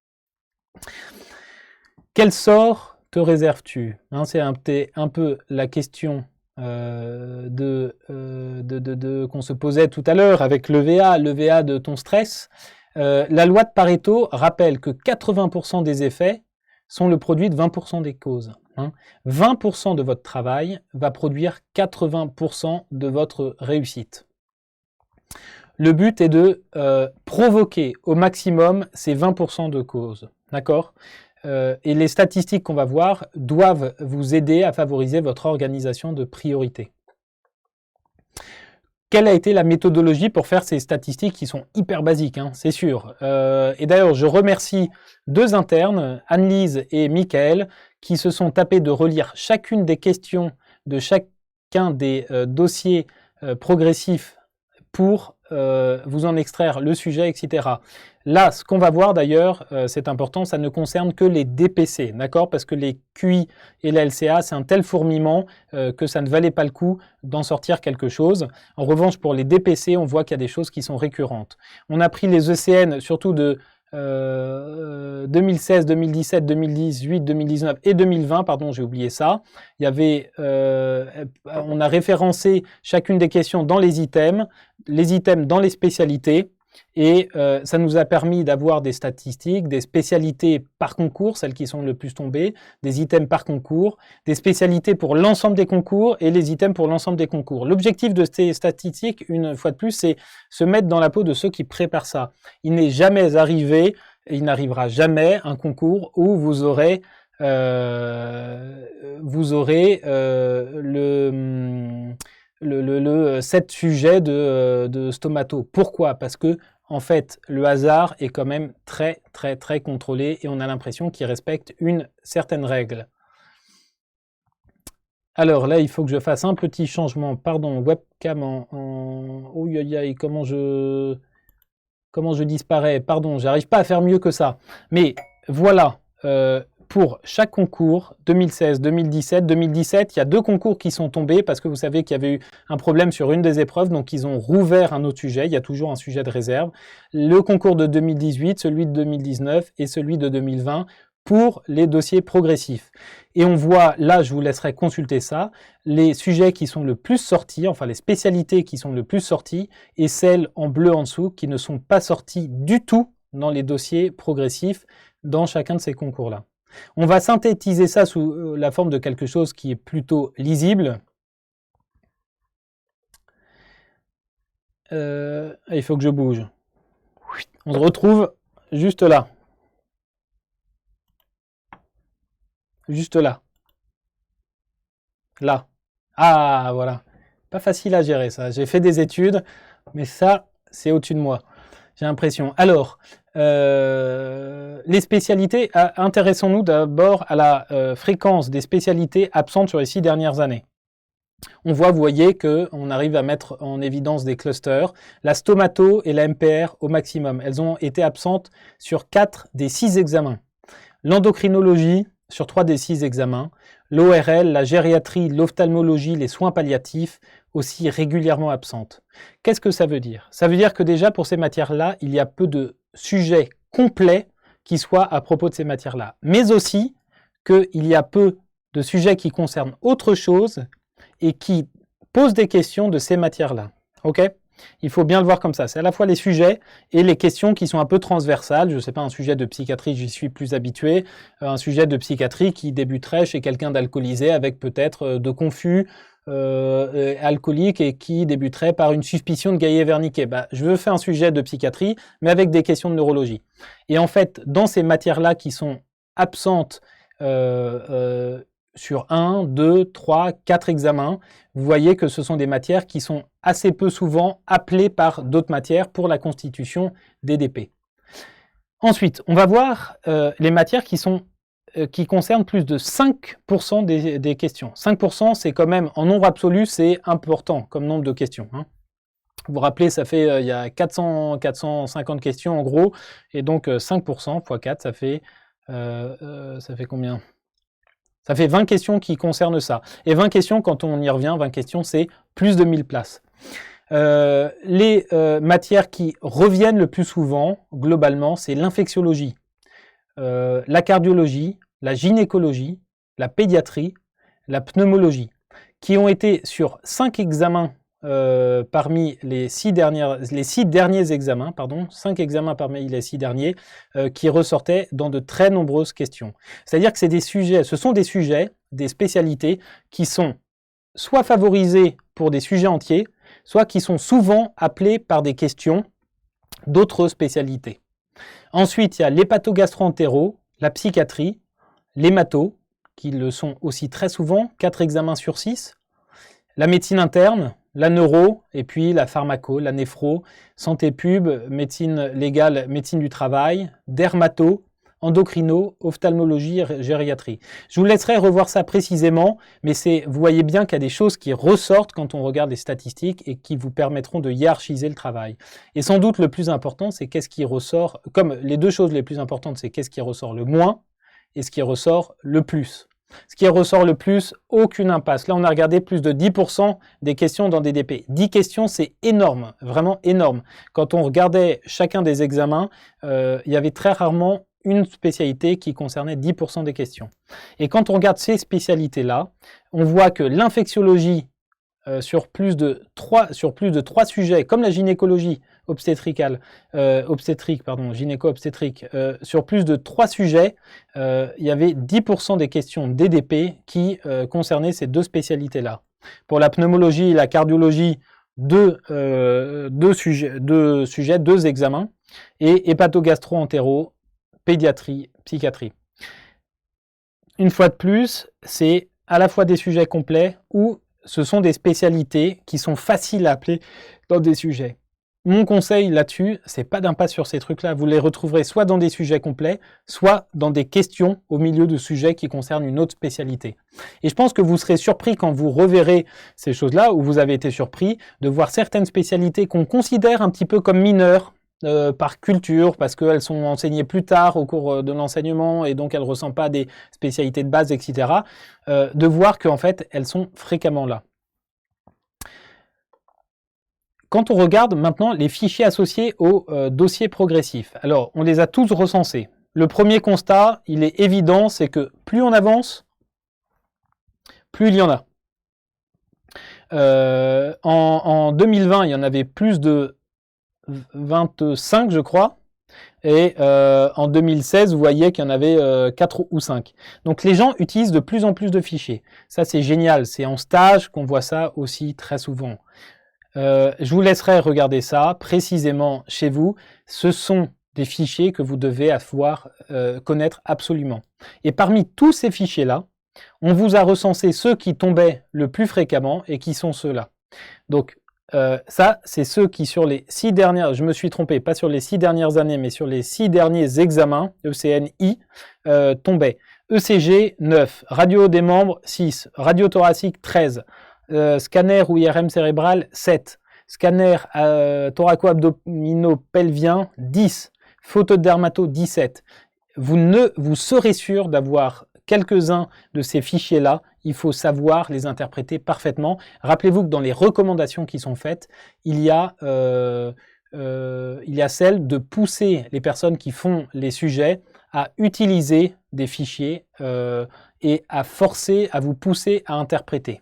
Quel sort te réserves-tu? Hein, c'est un peu la question qu'on se posait tout à l'heure avec l'EVA de ton stress. La loi de Pareto rappelle que 80% des effets sont le produit de 20% des causes. 20% de votre travail va produire 80% de votre réussite. Le but est de provoquer au maximum ces 20% de causes. D'accord ? Et les statistiques qu'on va voir doivent vous aider à favoriser votre organisation de priorité. Quelle a été la méthodologie pour faire ces statistiques qui sont hyper basiques, hein, c'est sûr. Et d'ailleurs, je remercie 2 internes, Anne-Lise et Michael, qui se sont tapés de relire chacune des questions de chacun des dossiers progressifs pour vous en extraire le sujet, etc. Là, ce qu'on va voir d'ailleurs, c'est important, ça ne concerne que les DPC, d'accord? Parce que les QI et la LCA, c'est un tel fourmillement que ça ne valait pas le coup d'en sortir quelque chose. En revanche, pour les DPC, on voit qu'il y a des choses qui sont récurrentes. On a pris les ECN, surtout de 2016, 2017, 2018, 2019 et 2020, pardon, j'ai oublié ça. Il y avait, on a référencé chacune des questions dans les items dans les spécialités, et ça nous a permis d'avoir des statistiques, des spécialités par concours, celles qui sont le plus tombées, des items par concours, des spécialités pour l'ensemble des concours et les items pour l'ensemble des concours. L'objectif de ces statistiques, une fois de plus, c'est se mettre dans la peau de ceux qui préparent ça. Il n'est jamais arrivé, et il n'arrivera jamais un concours où vous aurez le 7 sujets de stomato. Pourquoi? Parce que en fait, le hasard est quand même très très très contrôlé et on a l'impression qu'il respecte une certaine règle. Alors là, il faut que je fasse un petit changement. Pardon, webcam Oh, comment je disparais? Pardon, j'arrive pas à faire mieux que ça. Mais voilà, pour chaque concours, 2016, 2017, 2017, il y a 2 concours qui sont tombés parce que vous savez qu'il y avait eu un problème sur une des épreuves, donc ils ont rouvert un autre sujet, il y a toujours un sujet de réserve. Le concours de 2018, celui de 2019 et celui de 2020 pour les dossiers progressifs. Et on voit, là je vous laisserai consulter ça, les sujets qui sont le plus sortis, enfin les spécialités qui sont le plus sorties, et celles en bleu en dessous qui ne sont pas sorties du tout dans les dossiers progressifs dans chacun de ces concours-là. On va synthétiser ça sous la forme de quelque chose qui est plutôt lisible. Il faut que je bouge. On se retrouve juste là. juste là. Là. Ah, voilà. Pas facile à gérer ça. J'ai fait des études, mais ça, c'est au-dessus de moi. J'ai l'impression. Alors, les spécialités, intéressons-nous d'abord à la fréquence des spécialités absentes sur les 6 dernières années. On voit, vous voyez, qu'on arrive à mettre en évidence des clusters. La stomato et la MPR au maximum. Elles ont été absentes sur 4 des 6 examens. L'endocrinologie sur 3 des 6 examens. L'ORL, la gériatrie, l'ophtalmologie, les soins palliatifs aussi régulièrement absentes. Qu'est-ce que ça veut dire? Ça veut dire que déjà pour ces matières-là, il y a peu de sujets complets qui soient à propos de ces matières-là. Mais aussi qu'il y a peu de sujets qui concernent autre chose et qui posent des questions de ces matières-là. Ok? Il faut bien le voir comme ça. C'est à la fois les sujets et les questions qui sont un peu transversales. Je ne sais pas, un sujet de psychiatrie, j'y suis plus habitué. Un sujet de psychiatrie qui débuterait chez quelqu'un d'alcoolisé avec peut-être de confus alcoolique et qui débuterait par une suspicion de Gaillet-Wernicke. Je veux faire un sujet de psychiatrie, mais avec des questions de neurologie. Et en fait, dans ces matières-là qui sont absentes sur 1, 2, 3, 4 examens, vous voyez que ce sont des matières qui sont assez peu souvent appelées par d'autres matières pour la constitution des DP. Ensuite, on va voir les matières qui concernent plus de 5% des questions. 5%, c'est quand même, en nombre absolu, c'est important comme nombre de questions. Hein. Vous vous rappelez, ça fait, il y a 450 questions en gros, et donc 5% x 4, ça fait combien ? Ça fait 20 questions qui concernent ça. Et 20 questions, quand on y revient, 20 questions, c'est plus de 1000 places. Les matières qui reviennent le plus souvent, globalement, c'est l'infectiologie, la cardiologie, la gynécologie, la pédiatrie, la pneumologie, qui ont été sur 5 examens parmi les 6 derniers examens, 5 examens parmi les 6 derniers, qui ressortaient dans de très nombreuses questions. C'est-à-dire que ce sont des sujets, des spécialités qui sont soit favorisés pour des sujets entiers, soit qui sont souvent appelés par des questions d'autres spécialités. Ensuite, il y a l'hépatogastro-entéro, la psychiatrie, l'hémato, qui le sont aussi très souvent, 4 examens sur 6, la médecine interne, la neuro, et puis la pharmaco, la néphro, santé pub, médecine légale, médecine du travail, dermato, endocrino, ophtalmologie, gériatrie. Je vous laisserai revoir ça précisément, mais vous voyez bien qu'il y a des choses qui ressortent quand on regarde les statistiques et qui vous permettront de hiérarchiser le travail. Et sans doute le plus important, c'est qu'est-ce qui ressort, comme les deux choses les plus importantes, c'est qu'est-ce qui ressort le moins et ce qui ressort le plus. Ce qui ressort le plus, aucune impasse. Là, on a regardé plus de 10% des questions dans des DP. 10 questions, c'est énorme, vraiment énorme. Quand on regardait chacun des examens, il y avait très rarement une spécialité qui concernait 10% des questions. Et quand on regarde ces spécialités-là, on voit que l'infectiologie, sur plus de 3 sujets, comme la gynécologie gynéco-obstétrique, sur plus de 3 sujets, il y avait 10% des questions DDP qui concernaient ces deux spécialités-là. Pour la pneumologie et la cardiologie, deux sujets, deux examens, et hépatogastro-entéro, pédiatrie, psychiatrie. Une fois de plus, c'est à la fois des sujets complets ou ce sont des spécialités qui sont faciles à appeler dans des sujets. Mon conseil là-dessus, c'est pas d'impasse sur ces trucs-là. Vous les retrouverez soit dans des sujets complets, soit dans des questions au milieu de sujets qui concernent une autre spécialité. Et je pense que vous serez surpris quand vous reverrez ces choses-là, ou vous avez été surpris de voir certaines spécialités qu'on considère un petit peu comme mineures, par culture, parce qu'elles sont enseignées plus tard au cours de l'enseignement et donc elles ne ressemblent pas à des spécialités de base, etc. De voir qu'en fait, elles sont fréquemment là. Quand on regarde maintenant les fichiers associés au dossier progressif, alors on les a tous recensés. Le premier constat, il est évident, c'est que plus on avance, plus il y en a. En 2020, il y en avait plus de 25, je crois, et en 2016, vous voyez qu'il y en avait 4 ou 5. Donc les gens utilisent de plus en plus de fichiers. Ça, c'est génial. C'est en stage qu'on voit ça aussi très souvent. Je vous laisserai regarder ça précisément chez vous. Ce sont des fichiers que vous devez connaître absolument. Et parmi tous ces fichiers-là, on vous a recensé ceux qui tombaient le plus fréquemment et qui sont ceux-là. Donc, ça, c'est ceux qui sur les 6 dernières, je me suis trompé, pas sur les 6 dernières années, mais sur les 6 derniers examens, ECNI, tombaient. ECG, 9, radio des membres, 6, radio thoracique, 13, scanner ou IRM cérébral, 7, scanner thoraco-abdominopelvien, 10, photodermato, 17. Vous serez sûr d'avoir quelques-uns de ces fichiers-là, il faut savoir les interpréter parfaitement. Rappelez-vous que dans les recommandations qui sont faites, il y a celle de pousser les personnes qui font les sujets à utiliser des fichiers et à vous pousser à interpréter.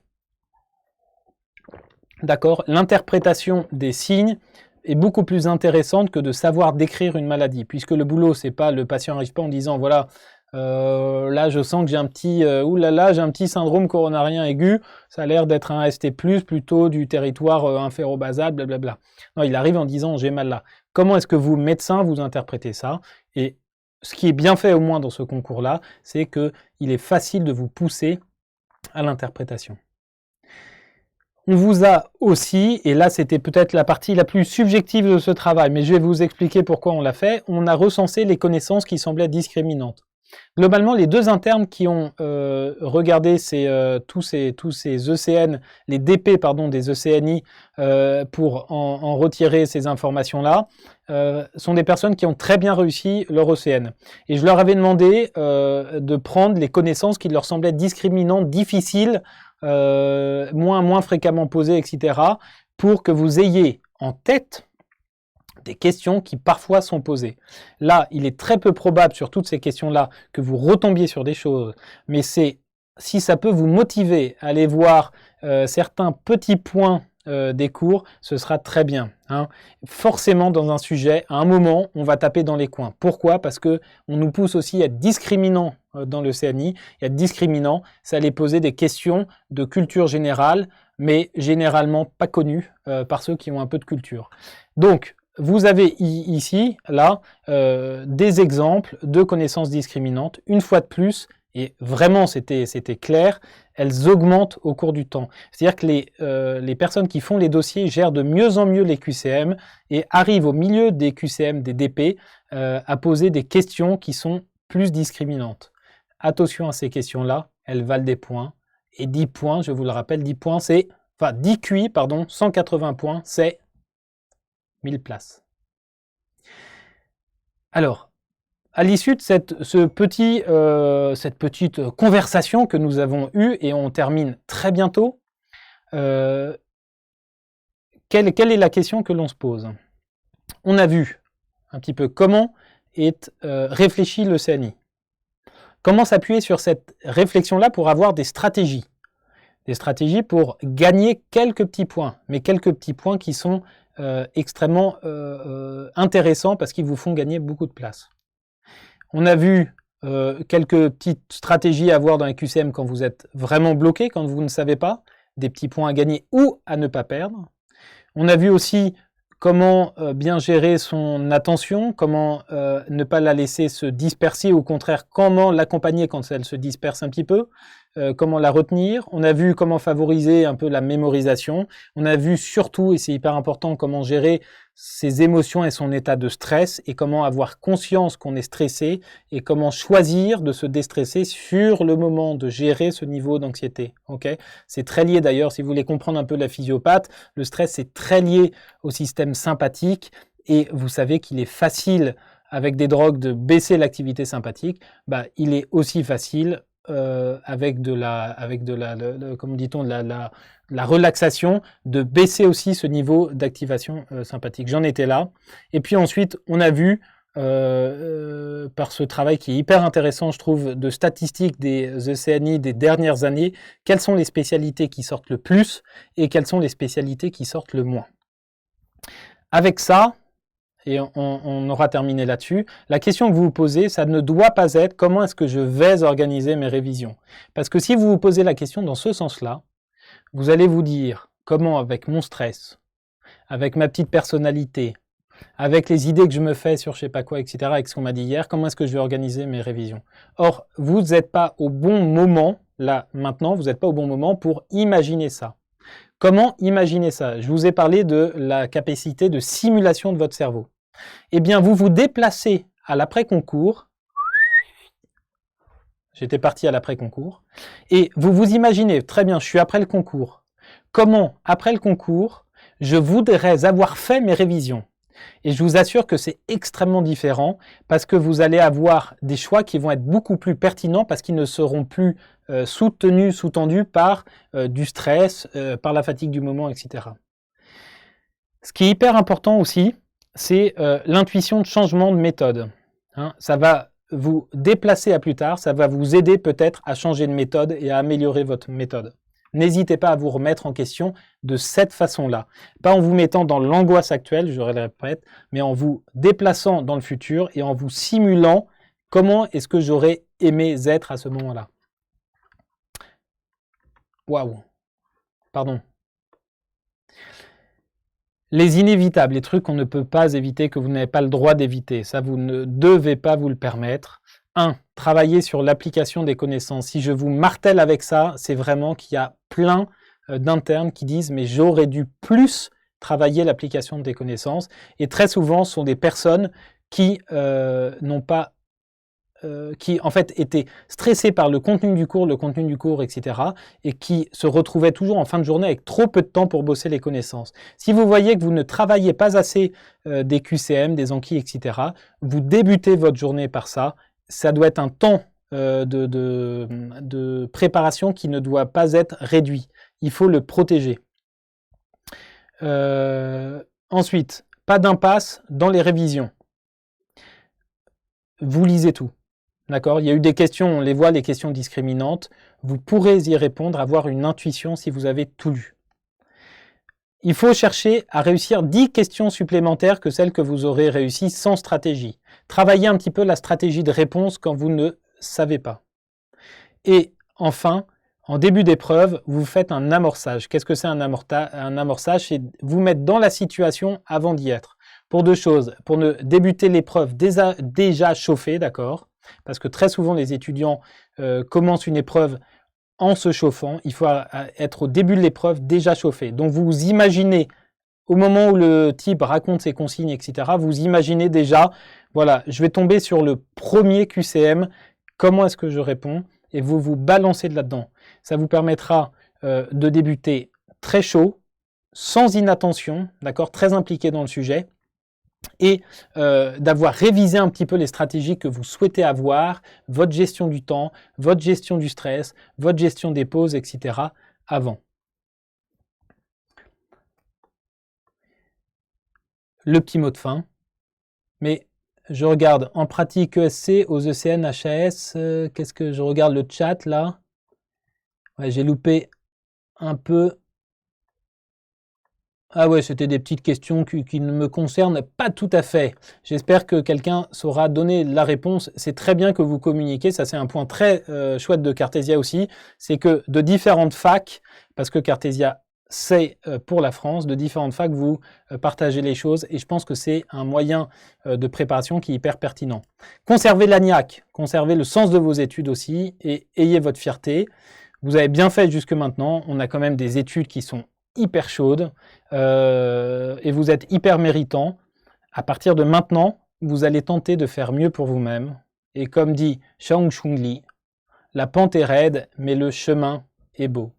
D'accord ? L'interprétation des signes est beaucoup plus intéressante que de savoir décrire une maladie, puisque le boulot, c'est pas le patient n'arrive pas en disant voilà, là je sens que j'ai un petit j'ai un petit syndrome coronarien aigu, ça a l'air d'être un ST+, plutôt du territoire inférobasal, blablabla. Non, il arrive en disant j'ai mal là. Comment est-ce que vous, médecin, vous interprétez ça? Et ce qui est bien fait au moins dans ce concours-là, c'est qu'il est facile de vous pousser à l'interprétation. On vous a aussi, et là c'était peut-être la partie la plus subjective de ce travail, mais je vais vous expliquer pourquoi on l'a fait, on a recensé les connaissances qui semblaient discriminantes. Globalement, les deux internes qui ont regardé tous ces ECN, les DP pardon, des ECNI pour en retirer ces informations-là, sont des personnes qui ont très bien réussi leur ECN. Et je leur avais demandé de prendre les connaissances qui leur semblaient discriminantes, difficiles, moins fréquemment posées, etc., pour que vous ayez en tête des questions qui parfois sont posées. Là, il est très peu probable sur toutes ces questions-là que vous retombiez sur des choses, mais si ça peut vous motiver à aller voir certains petits points des cours, ce sera très bien. Hein. Forcément, dans un sujet, à un moment, on va taper dans les coins. Pourquoi? Parce que on nous pousse aussi à être discriminant dans le CNI. Et être discriminant, c'est aller poser des questions de culture générale, mais généralement pas connues par ceux qui ont un peu de culture. Donc, vous avez ici, là, des exemples de connaissances discriminantes. Une fois de plus, et vraiment c'était clair, elles augmentent au cours du temps. C'est-à-dire que les personnes qui font les dossiers gèrent de mieux en mieux les QCM et arrivent au milieu des QCM, des DP, à poser des questions qui sont plus discriminantes. Attention à ces questions-là, elles valent des points. Et 10 points, je vous le rappelle, 10 points, c'est... Enfin, 10 QI, pardon, 180 points, c'est 1000 places. Alors, à l'issue de cette petite conversation que nous avons eue, et on termine très bientôt, quelle est la question que l'on se pose? On a vu un petit peu comment est réfléchi le CNI. Comment s'appuyer sur cette réflexion-là pour avoir des stratégies? Des stratégies pour gagner quelques petits points, mais quelques petits points qui sont extrêmement intéressants parce qu'ils vous font gagner beaucoup de place. On a vu quelques petites stratégies à avoir dans les QCM quand vous êtes vraiment bloqué, quand vous ne savez pas, des petits points à gagner ou à ne pas perdre. On a vu aussi comment bien gérer son attention, comment ne pas la laisser se disperser, au contraire, comment l'accompagner quand elle se disperse un petit peu, comment la retenir. On a vu comment favoriser un peu la mémorisation. On a vu surtout, et c'est hyper important, comment gérer ses émotions et son état de stress et comment avoir conscience qu'on est stressé et comment choisir de se déstresser sur le moment, de gérer ce niveau d'anxiété. Okay ? C'est très lié d'ailleurs, si vous voulez comprendre un peu la physiopathe, le stress c'est très lié au système sympathique et vous savez qu'il est facile avec des drogues de baisser l'activité sympathique, il est aussi facile avec de la comment dit-on, la relaxation, de baisser aussi ce niveau d'activation sympathique. J'en étais là. Et puis ensuite, on a vu, par ce travail qui est hyper intéressant, je trouve, de statistiques des ECNI des dernières années, quelles sont les spécialités qui sortent le plus et quelles sont les spécialités qui sortent le moins. Avec ça, et on aura terminé là-dessus. La question que vous vous posez, ça ne doit pas être comment est-ce que je vais organiser mes révisions. Parce que si vous vous posez la question dans ce sens-là, vous allez vous dire comment avec mon stress, avec ma petite personnalité, avec les idées que je me fais sur je sais pas quoi, etc., avec ce qu'on m'a dit hier, comment est-ce que je vais organiser mes révisions? Or, vous n'êtes pas au bon moment, là, maintenant, vous n'êtes pas au bon moment pour imaginer ça. Comment imaginer ça? Je vous ai parlé de la capacité de simulation de votre cerveau. Eh bien, vous vous déplacez à l'après-concours. J'étais parti à l'après-concours. Et vous vous imaginez, très bien, je suis après le concours. Comment, après le concours, je voudrais avoir fait mes révisions? Et je vous assure que c'est extrêmement différent parce que vous allez avoir des choix qui vont être beaucoup plus pertinents parce qu'ils ne seront plus sous-tendus par du stress, par la fatigue du moment, etc. Ce qui est hyper important aussi, c'est l'intuition de changement de méthode. Hein, ça va vous déplacer à plus tard, ça va vous aider peut-être à changer de méthode et à améliorer votre méthode. N'hésitez pas à vous remettre en question de cette façon-là. Pas en vous mettant dans l'angoisse actuelle, je le répète, mais en vous déplaçant dans le futur et en vous simulant comment est-ce que j'aurais aimé être à ce moment-là. Waouh, pardon. Les inévitables, les trucs qu'on ne peut pas éviter, que vous n'avez pas le droit d'éviter, ça vous ne devez pas vous le permettre. 1. Travailler sur l'application des connaissances. Si je vous martèle avec ça, c'est vraiment qu'il y a plein d'internes qui disent « mais j'aurais dû plus travailler l'application des connaissances ». Et très souvent, ce sont des personnes qui n'ont pas qui en fait étaient stressés par le contenu du cours, etc. et qui se retrouvaient toujours en fin de journée avec trop peu de temps pour bosser les connaissances. Si vous voyez que vous ne travaillez pas assez des QCM, des Anki, etc., vous débutez votre journée par ça. Ça doit être un temps de préparation qui ne doit pas être réduit. Il faut le protéger. Ensuite, pas d'impasse dans les révisions. Vous lisez tout. D'accord? Il y a eu des questions, on les voit, les questions discriminantes. Vous pourrez y répondre, avoir une intuition si vous avez tout lu. Il faut chercher à réussir 10 questions supplémentaires que celles que vous aurez réussies sans stratégie. Travaillez un petit peu la stratégie de réponse quand vous ne savez pas. Et enfin, en début d'épreuve, vous faites un amorçage. Qu'est-ce que c'est un amorçage? C'est vous mettre dans la situation avant d'y être. Pour deux choses, pour ne débuter l'épreuve déjà chauffé, d'accord? Parce que très souvent, les étudiants commencent une épreuve en se chauffant. Il faut être au début de l'épreuve déjà chauffé. Donc, vous imaginez, au moment où le type raconte ses consignes, etc., vous imaginez déjà, voilà, je vais tomber sur le premier QCM, comment est-ce que je réponds? Et vous vous balancez de là-dedans. Ça vous permettra de débuter très chaud, sans inattention, d'accord, très impliqué dans le sujet, et d'avoir révisé un petit peu les stratégies que vous souhaitez avoir, votre gestion du temps, votre gestion du stress, votre gestion des pauses, etc. avant. Le petit mot de fin. Mais je regarde en pratique ESC, aux ECN, HAS, qu'est-ce que je regarde le chat là? Ouais, j'ai loupé un peu. Ah ouais, c'était des petites questions qui ne me concernent pas tout à fait. J'espère que quelqu'un saura donner la réponse. C'est très bien que vous communiquez, ça c'est un point très chouette de Cartesia aussi, c'est que de différentes facs, parce que Cartesia c'est pour la France, de différentes facs vous partagez les choses et je pense que c'est un moyen de préparation qui est hyper pertinent. Conservez l'agnac, conservez le sens de vos études aussi et ayez votre fierté. Vous avez bien fait jusque maintenant, on a quand même des études qui sont hyper chaude et vous êtes hyper méritant. À partir de maintenant, vous allez tenter de faire mieux pour vous-même. Et comme dit Shang Chung Li, la pente est raide, mais le chemin est beau.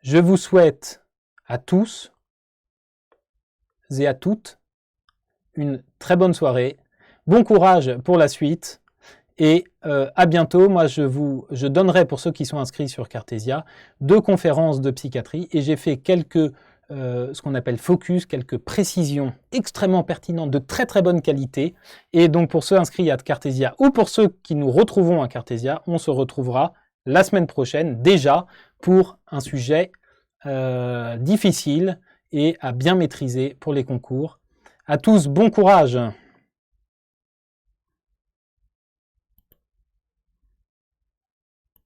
Je vous souhaite à tous et à toutes une très bonne soirée. Bon courage pour la suite. Et à bientôt. Moi, je donnerai, pour ceux qui sont inscrits sur Cartesia, 2 conférences de psychiatrie et j'ai fait quelques, ce qu'on appelle focus, quelques précisions extrêmement pertinentes, de très très bonne qualité. Et donc, pour ceux inscrits à Cartesia ou pour ceux qui nous retrouvons à Cartesia, on se retrouvera la semaine prochaine déjà pour un sujet difficile et à bien maîtriser pour les concours. À tous, bon courage!